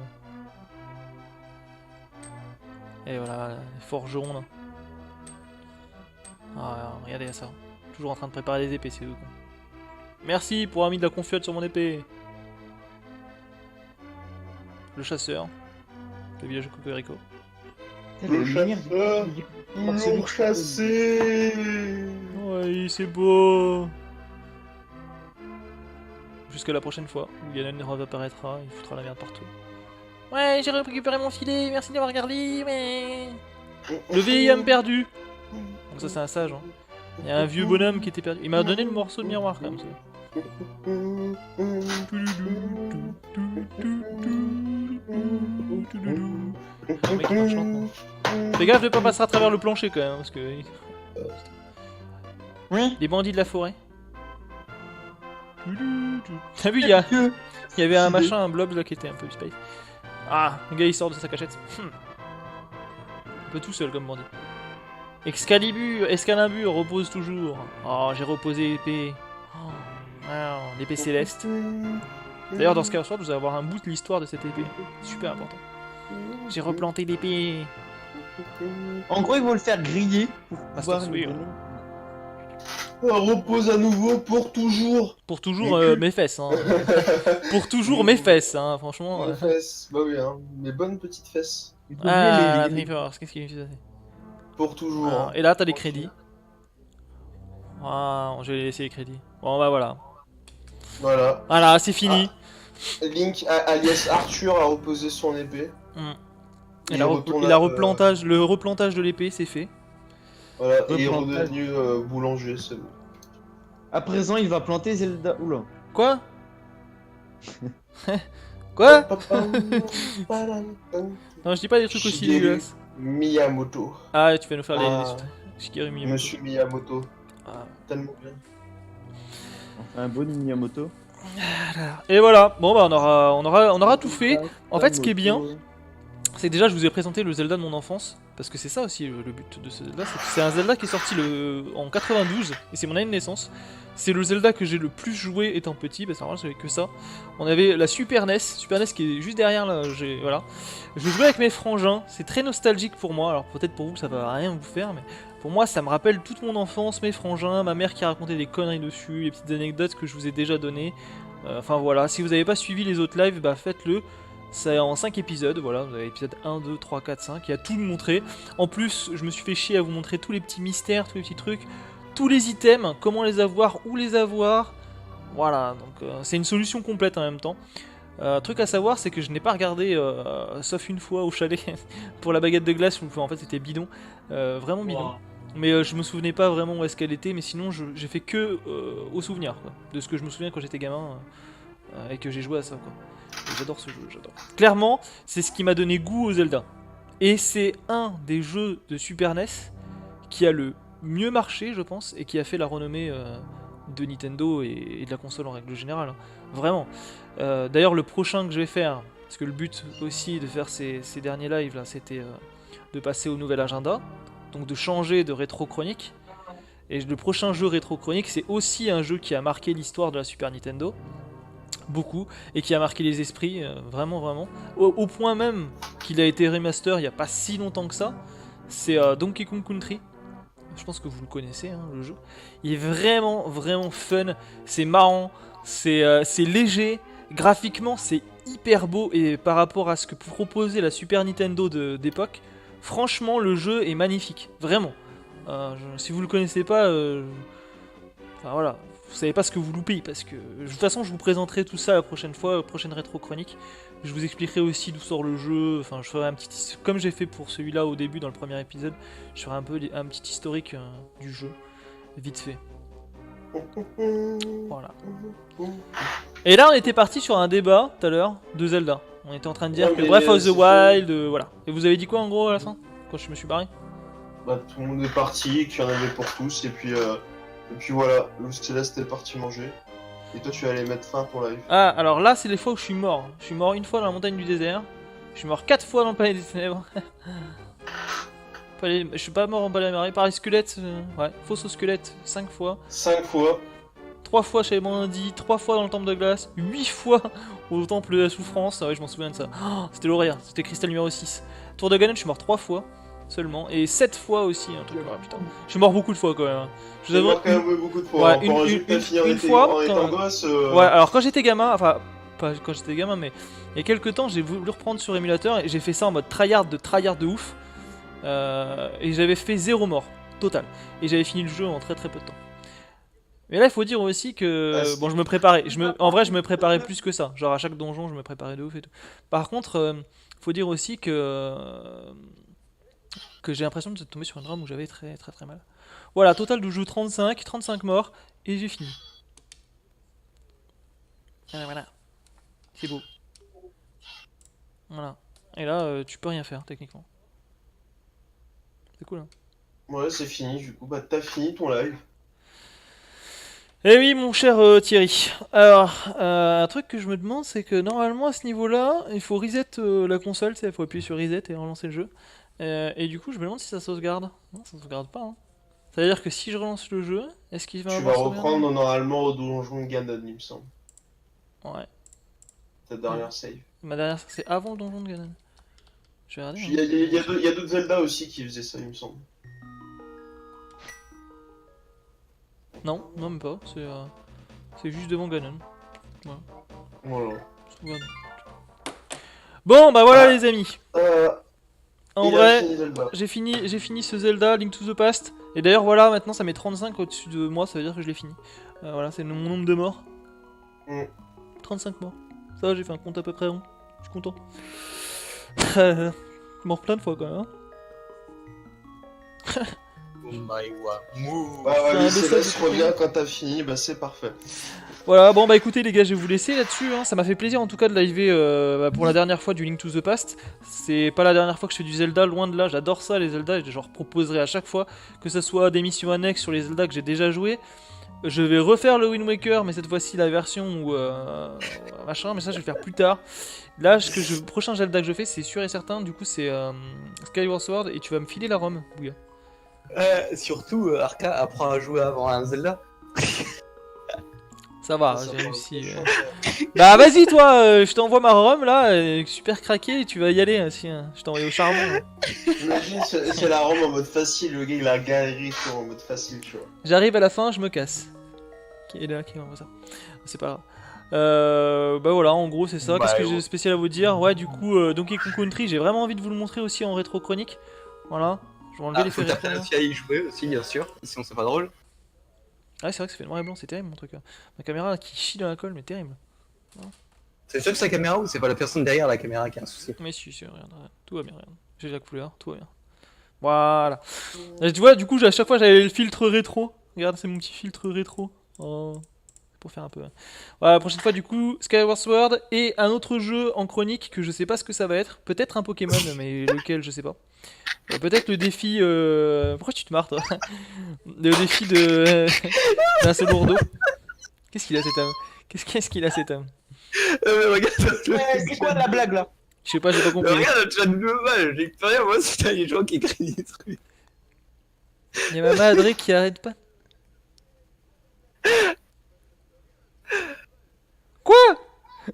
Et voilà, les forgerons là. Ah, regardez ça. Toujours en train de préparer des épées, c'est eux quoi. Merci pour avoir mis de la confiote sur mon épée. Le chasseur. Le village de Cocorico. Le chasseur, ils l'ont chassé. Ouais, c'est beau. Jusqu'à la prochaine fois où Ganon réapparaîtra, il foutra la merde partout. Ouais, j'ai récupéré mon filet, merci d'avoir regardé, ouais. Le vieil homme perdu. Donc ça c'est un sage, hein. Il y a un vieux bonhomme qui était perdu. Il m'a donné le morceau de miroir quand même ça. Le mec, il marche lentement. Fais gaffe de pas passer à travers le plancher quand même, parce que... Oui. Les bandits de la forêt. T'as vu, il y avait un machin, un blob là qui était un peu space. Ah, le gars il sort de sa cachette. Un peu tout seul comme bandit. Excalibur repose toujours. Oh, j'ai reposé l'épée. Oh, wow, l'épée céleste. D'ailleurs, dans Skyward Sword, vous allez avoir un bout de l'histoire de cette épée. Super important. J'ai replanté l'épée. En gros, ils vont le faire griller pour Master pouvoir Sword. Repose à nouveau pour toujours. Pour toujours mes fesses. Hein. Pour toujours mes fesses, hein, franchement. Mes fesses, bah oui, hein, mes bonnes petites fesses. Ah, la Triforce, qu'est-ce qu'il fait? Pour toujours. Ah, hein. et là, t'as des crédits. Ah, je vais laisser les crédits. Bon, bah voilà. Voilà. Voilà, c'est fini. Link, alias Arthur, a reposé son épée. Et Il le retourne replantage de l'épée, c'est fait. Voilà, et il est Replantage. redevenu boulanger, c'est bon. À présent, il va planter Zelda. Oula. Quoi? Quoi? Non, je dis pas des trucs aussi Shigeru dégueulasses. Miyamoto. Ah, tu vas nous faire Ah. les Shigeru Miyamoto. Monsieur Miyamoto. Ah. Tellement bien. Un bon Miyamoto. Et voilà, bon bah on aura tout fait. En fait, ce qui est bien, c'est que déjà je vous ai présenté le Zelda de mon enfance, parce que c'est ça aussi le but de ce Zelda, c'est que c'est un Zelda qui est sorti en 92, et c'est mon année de naissance. C'est le Zelda que j'ai le plus joué étant petit, parce que normalement j'avais que ça. On avait la Super NES qui est juste derrière là, voilà. Je jouais avec mes frangins, c'est très nostalgique pour moi, alors peut-être pour vous ça va rien vous faire, mais pour moi ça me rappelle toute mon enfance, mes frangins, ma mère qui racontait des conneries dessus, les petites anecdotes que je vous ai déjà données. Enfin voilà, si vous n'avez pas suivi les autres lives, bah faites-le. C'est en 5 épisodes, voilà, vous avez épisode 1, 2, 3, 4, 5, il y a tout montré. En plus, je me suis fait chier à vous montrer tous les petits mystères, tous les petits trucs, tous les items, comment les avoir, où les avoir. Voilà, donc c'est une solution complète en même temps. Truc à savoir, c'est que je n'ai pas regardé, sauf une fois au chalet, pour la baguette de glace, où en fait c'était bidon, vraiment bidon. Wow. Mais je me souvenais pas vraiment où est-ce qu'elle était, mais sinon j'ai fait que au souvenir, quoi, de ce que je me souviens quand j'étais gamin et que j'ai joué à ça, quoi. Et j'adore ce jeu, j'adore. Clairement, c'est ce qui m'a donné goût au Zelda. Et c'est un des jeux de Super NES qui a le mieux marché, je pense, et qui a fait la renommée de Nintendo et de la console en règle générale. Hein. Vraiment. D'ailleurs, le prochain que je vais faire, parce que le but aussi de faire ces derniers lives là, c'était de passer au nouvel agenda, donc de changer de rétro-chronique. Et le prochain jeu rétro-chronique, c'est aussi un jeu qui a marqué l'histoire de la Super Nintendo. Beaucoup, et qui a marqué les esprits, vraiment, vraiment. Au point même qu'il a été remaster il n'y a pas si longtemps que ça. C'est Donkey Kong Country. Je pense que vous le connaissez, hein, le jeu. Il est vraiment, vraiment fun. C'est marrant, c'est léger. Graphiquement, c'est hyper beau. Et par rapport à ce que proposait la Super Nintendo d'époque, franchement, le jeu est magnifique. Vraiment. Si vous le connaissez pas, enfin voilà. Vous savez pas ce que vous loupez, parce que de toute façon je vous présenterai tout ça la prochaine fois, prochaine rétro-chronique. Je vous expliquerai aussi d'où sort le jeu, enfin je ferai un petit... Comme j'ai fait pour celui-là au début dans le premier épisode, je ferai un petit historique du jeu, vite fait. Voilà. Et là on était parti sur un débat tout à l'heure de Zelda. On était en train de dire Ouais, que mais Breath of the c'est Wild, voilà. Et vous avez dit quoi en gros à la fin, quand je me suis barré? Bah, tout le monde est parti, qu'il y en avait pour tous, et puis voilà, le Céleste est parti manger. Et toi, tu allais mettre fin à ton live. Ah, alors là, c'est les fois où je suis mort. Je suis mort une fois dans la montagne du désert. Je suis mort 4 fois dans le palais des ténèbres. Je suis pas mort en balai marée. Pareil, squelette. Ouais, fausse au squelette 5 fois. 5 fois. 3 fois chez Mandy, 3 fois dans le temple de glace, 8 fois au temple de la souffrance. Ah ouais, je m'en souviens de ça. Oh, c'était l'horaire, c'était cristal numéro 6. Tour de Ganon, je suis mort 3 fois seulement. Et 7 fois aussi, un truc. Ah, putain. Je suis mort beaucoup de fois quand même. Je vous J'ai avoue, quand même beaucoup de fois. Ouais, Pour un jeu que t'as fini en étant- en étant gosse. Ouais, alors quand j'étais gamin, enfin, pas quand j'étais gamin, mais il y a quelques temps, j'ai voulu reprendre sur émulateur et j'ai fait ça en mode tryhard de ouf. Et j'avais fait 0 mort, total. Et j'avais fini le jeu en très peu de temps. Mais là, il faut dire aussi que bon, je me préparais. En vrai, je me préparais plus que ça. Genre à chaque donjon, je me préparais de ouf et tout. Par contre, faut dire aussi que j'ai l'impression de tomber sur une run où j'avais très mal. Voilà, total de jeu 35 morts et j'ai fini. Voilà, c'est beau. Voilà. Et là, tu peux rien faire techniquement. C'est cool. Hein. Ouais, c'est fini. Du coup, bah t'as fini ton live. Eh oui, mon cher Thierry. Alors, un truc que je me demande, c'est que normalement à ce niveau-là, il faut reset la console, il faut appuyer sur reset et relancer le jeu. Et du coup, je me demande si ça sauvegarde. Non, ça sauvegarde pas. Hein. Ça veut dire que si je relance le jeu, est-ce qu'il va Tu avoir vas sauvegardé reprendre normalement au donjon de Ganon, il me semble. Ouais. Ta dernière save. Ma dernière, c'est avant le donjon de Ganon. Je vais Puis regarder. il y a d'autres Zelda aussi qui faisaient ça, il me semble. Non, même pas. C'est juste devant Ganon. Voilà. Sauvegarde. Bon, bah voilà les amis. En Il a vrai, fini Zelda. j'ai fini ce Zelda Link to the Past. Et d'ailleurs, voilà, maintenant ça met 35 au-dessus de moi, ça veut dire que je l'ai fini. Voilà, c'est mon nombre de morts. Mm. 35 morts. Ça va, j'ai fait un compte à peu près rond. Je suis content. Mort plein de fois quand même. Hein. Bah C'est un ouais, message Céleste de revient quand t'as fini, bah c'est parfait. Voilà, bon bah écoutez les gars, je vais vous laisser là-dessus. Hein. Ça m'a fait plaisir en tout cas de liver pour la dernière fois du Link to the Past. C'est pas la dernière fois que je fais du Zelda, loin de là. J'adore ça les Zelda et je leur proposerai à chaque fois que ce soit des missions annexes sur les Zelda que j'ai déjà joué. Je vais refaire le Wind Waker, mais cette fois-ci la version où machin, mais ça je vais le faire plus tard. Là, le prochain Zelda que je fais, c'est sûr et certain. Du coup, c'est Skyward Sword et tu vas me filer la ROM, Bouga. Surtout, Arca apprend à jouer avant un Zelda. Ça va, Ça j'ai va, réussi. franchement. Bah vas-y toi, je t'envoie ma ROM là, super craqué, et tu vas y aller aussi. Hein. Je t'envoie au charbon. Hein. Imagine, c'est la Rome en mode facile, le gars il a galéré sur en mode facile, tu vois. J'arrive à la fin, je me casse. Qui est là, qui m'envoie ça? C'est pas grave. Bah voilà, en gros c'est ça. Bah, Qu'est-ce que ouais. j'ai de spécial à vous dire? Ouais, du coup, Donkey Kong Country, j'ai vraiment envie de vous le montrer aussi en rétro chronique. Voilà, je vais enlever les Faut faits rétro. taper aussi à y jouer aussi, bien sûr. Sinon, c'est pas drôle. Ah, c'est vrai que ça fait noir et blanc, c'est terrible mon truc. Là. Ma caméra là, qui chie dans la colle, mais terrible. C'est sûr que c'est la caméra ou c'est pas la personne derrière la caméra qui a un souci? Mais si, regarde, tout va bien, regarde. J'ai la couleur, tout va bien. Voilà. Et tu vois, du coup, à chaque fois j'avais le filtre rétro. Regarde, c'est mon petit filtre rétro. Oh. Pour faire un peu. Voilà, la prochaine fois, du coup, Skyward Sword et un autre jeu en chronique que je sais pas ce que ça va être. Peut-être un Pokémon, mais lequel, je sais pas. Peut-être le défi. Pourquoi tu te marres, toi? Le défi de. d'un seul lourdeau. Qu'est-ce qu'il a cet homme? Qu'est-ce qu'il a cet homme? Mais regarde, C'est quoi la blague là? Je sais pas, j'ai pas mais compris. regarde, tu vas de mal, j'ai plus rien, moi, c'est les gens qui écrivent des trucs. Il y a ma madre qui arrête pas. Quoi?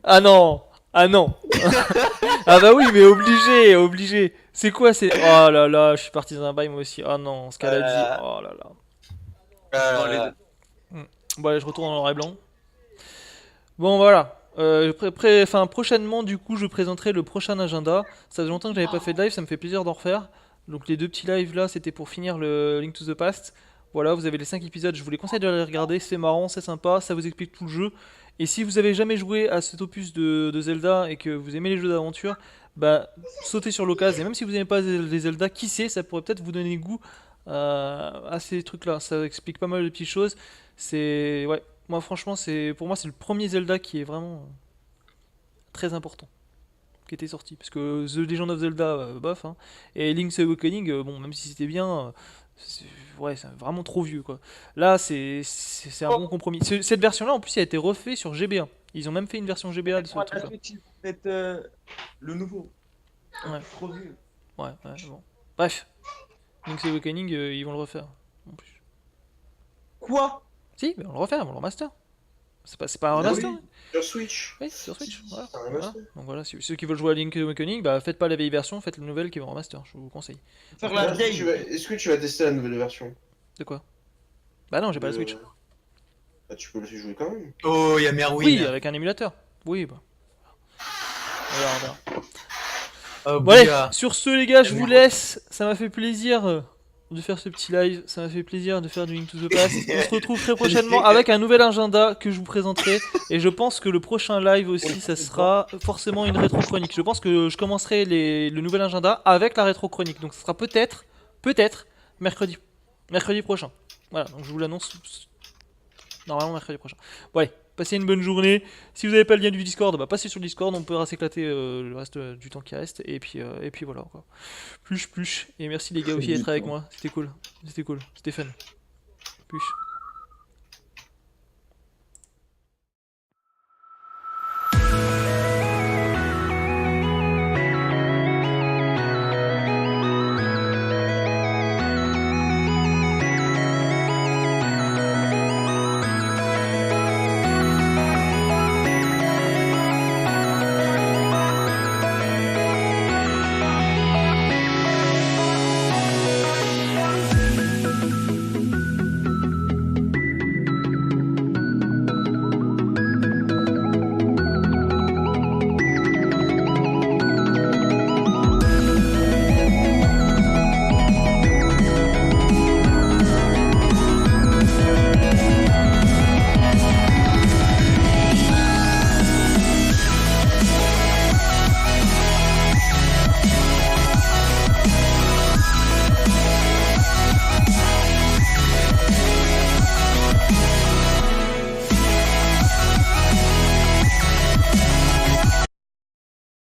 Ah non! Ah non! Ah bah oui, mais obligé! C'est quoi c'est. Oh là là, je suis parti dans un bail moi aussi. Ah non, ce qu'elle a dit. Oh là là. Bon allez, je retourne en noir et blanc. Bon voilà. Prochainement du coup je présenterai le prochain agenda. Ça fait longtemps que j'avais pas fait de live, ça me fait plaisir d'en refaire. Donc les deux petits lives là c'était pour finir le Link to the Past. Voilà, vous avez les 5 épisodes, je vous les conseille de les regarder, c'est marrant, c'est sympa, ça vous explique tout le jeu. Et si vous avez jamais joué à cet opus de Zelda et que vous aimez les jeux d'aventure, bah sautez sur l'occasion. Et même si vous n'aimez pas les Zelda, qui sait, ça pourrait peut-être vous donner goût à ces trucs là. Ça explique pas mal de petites choses. C'est. Ouais, moi franchement, pour moi c'est le premier Zelda qui est vraiment très important. Qui était sorti. Parce que The Legend of Zelda, bof. Hein. Et Link's Awakening, bon, même si c'était bien. Ouais, c'est vraiment trop vieux quoi. Là, c'est un bon compromis. Cette version-là, en plus, elle a été refaite sur GBA. Ils ont même fait une version GBA de ce truc-là. Faites le nouveau. Ouais. Trop vieux. Ouais, bon. Bref. Link's Awakening, ils vont le refaire. En plus. Quoi? Si, mais on le refait, on le remaster. C'est pas un Ah remaster? oui. Sur Switch. Oui, sur Switch. Voilà. C'est un Voilà. remaster. Donc voilà, si ceux qui veulent jouer à Link's Awakening, bah faites pas la vieille version, faites la nouvelle qui est en remaster, je vous conseille. Faire la Est-ce que tu vas- vieille. est-ce que tu vas tester la nouvelle version? De quoi? Bah non, j'ai pas la Switch. Bah, tu peux le jouer quand même. Oh, il y a Merwin. Oui, avec un émulateur. Oui, bah. On verra. Oh, Bon allez, Bouya. sur ce les gars, je vous laisse. Ça m'a fait plaisir de faire ce petit live. Ça m'a fait plaisir de faire du Link to the Past. On se retrouve très prochainement avec un nouvel agenda que je vous présenterai. Et je pense que le prochain live aussi, ça sera forcément une rétro-chronique. Je pense que je commencerai le nouvel agenda avec la rétro-chronique. Donc ça sera peut-être mercredi prochain. Voilà, donc je vous l'annonce normalement mercredi prochain. Bon allez, passez une bonne journée. Si vous n'avez pas le lien du Discord, bah passez sur le Discord, on pourra s'éclater le reste du temps qui reste. Et puis voilà quoi. Plus. Et merci les gars aussi d'être avec moi. C'était cool. C'était fun. Plus.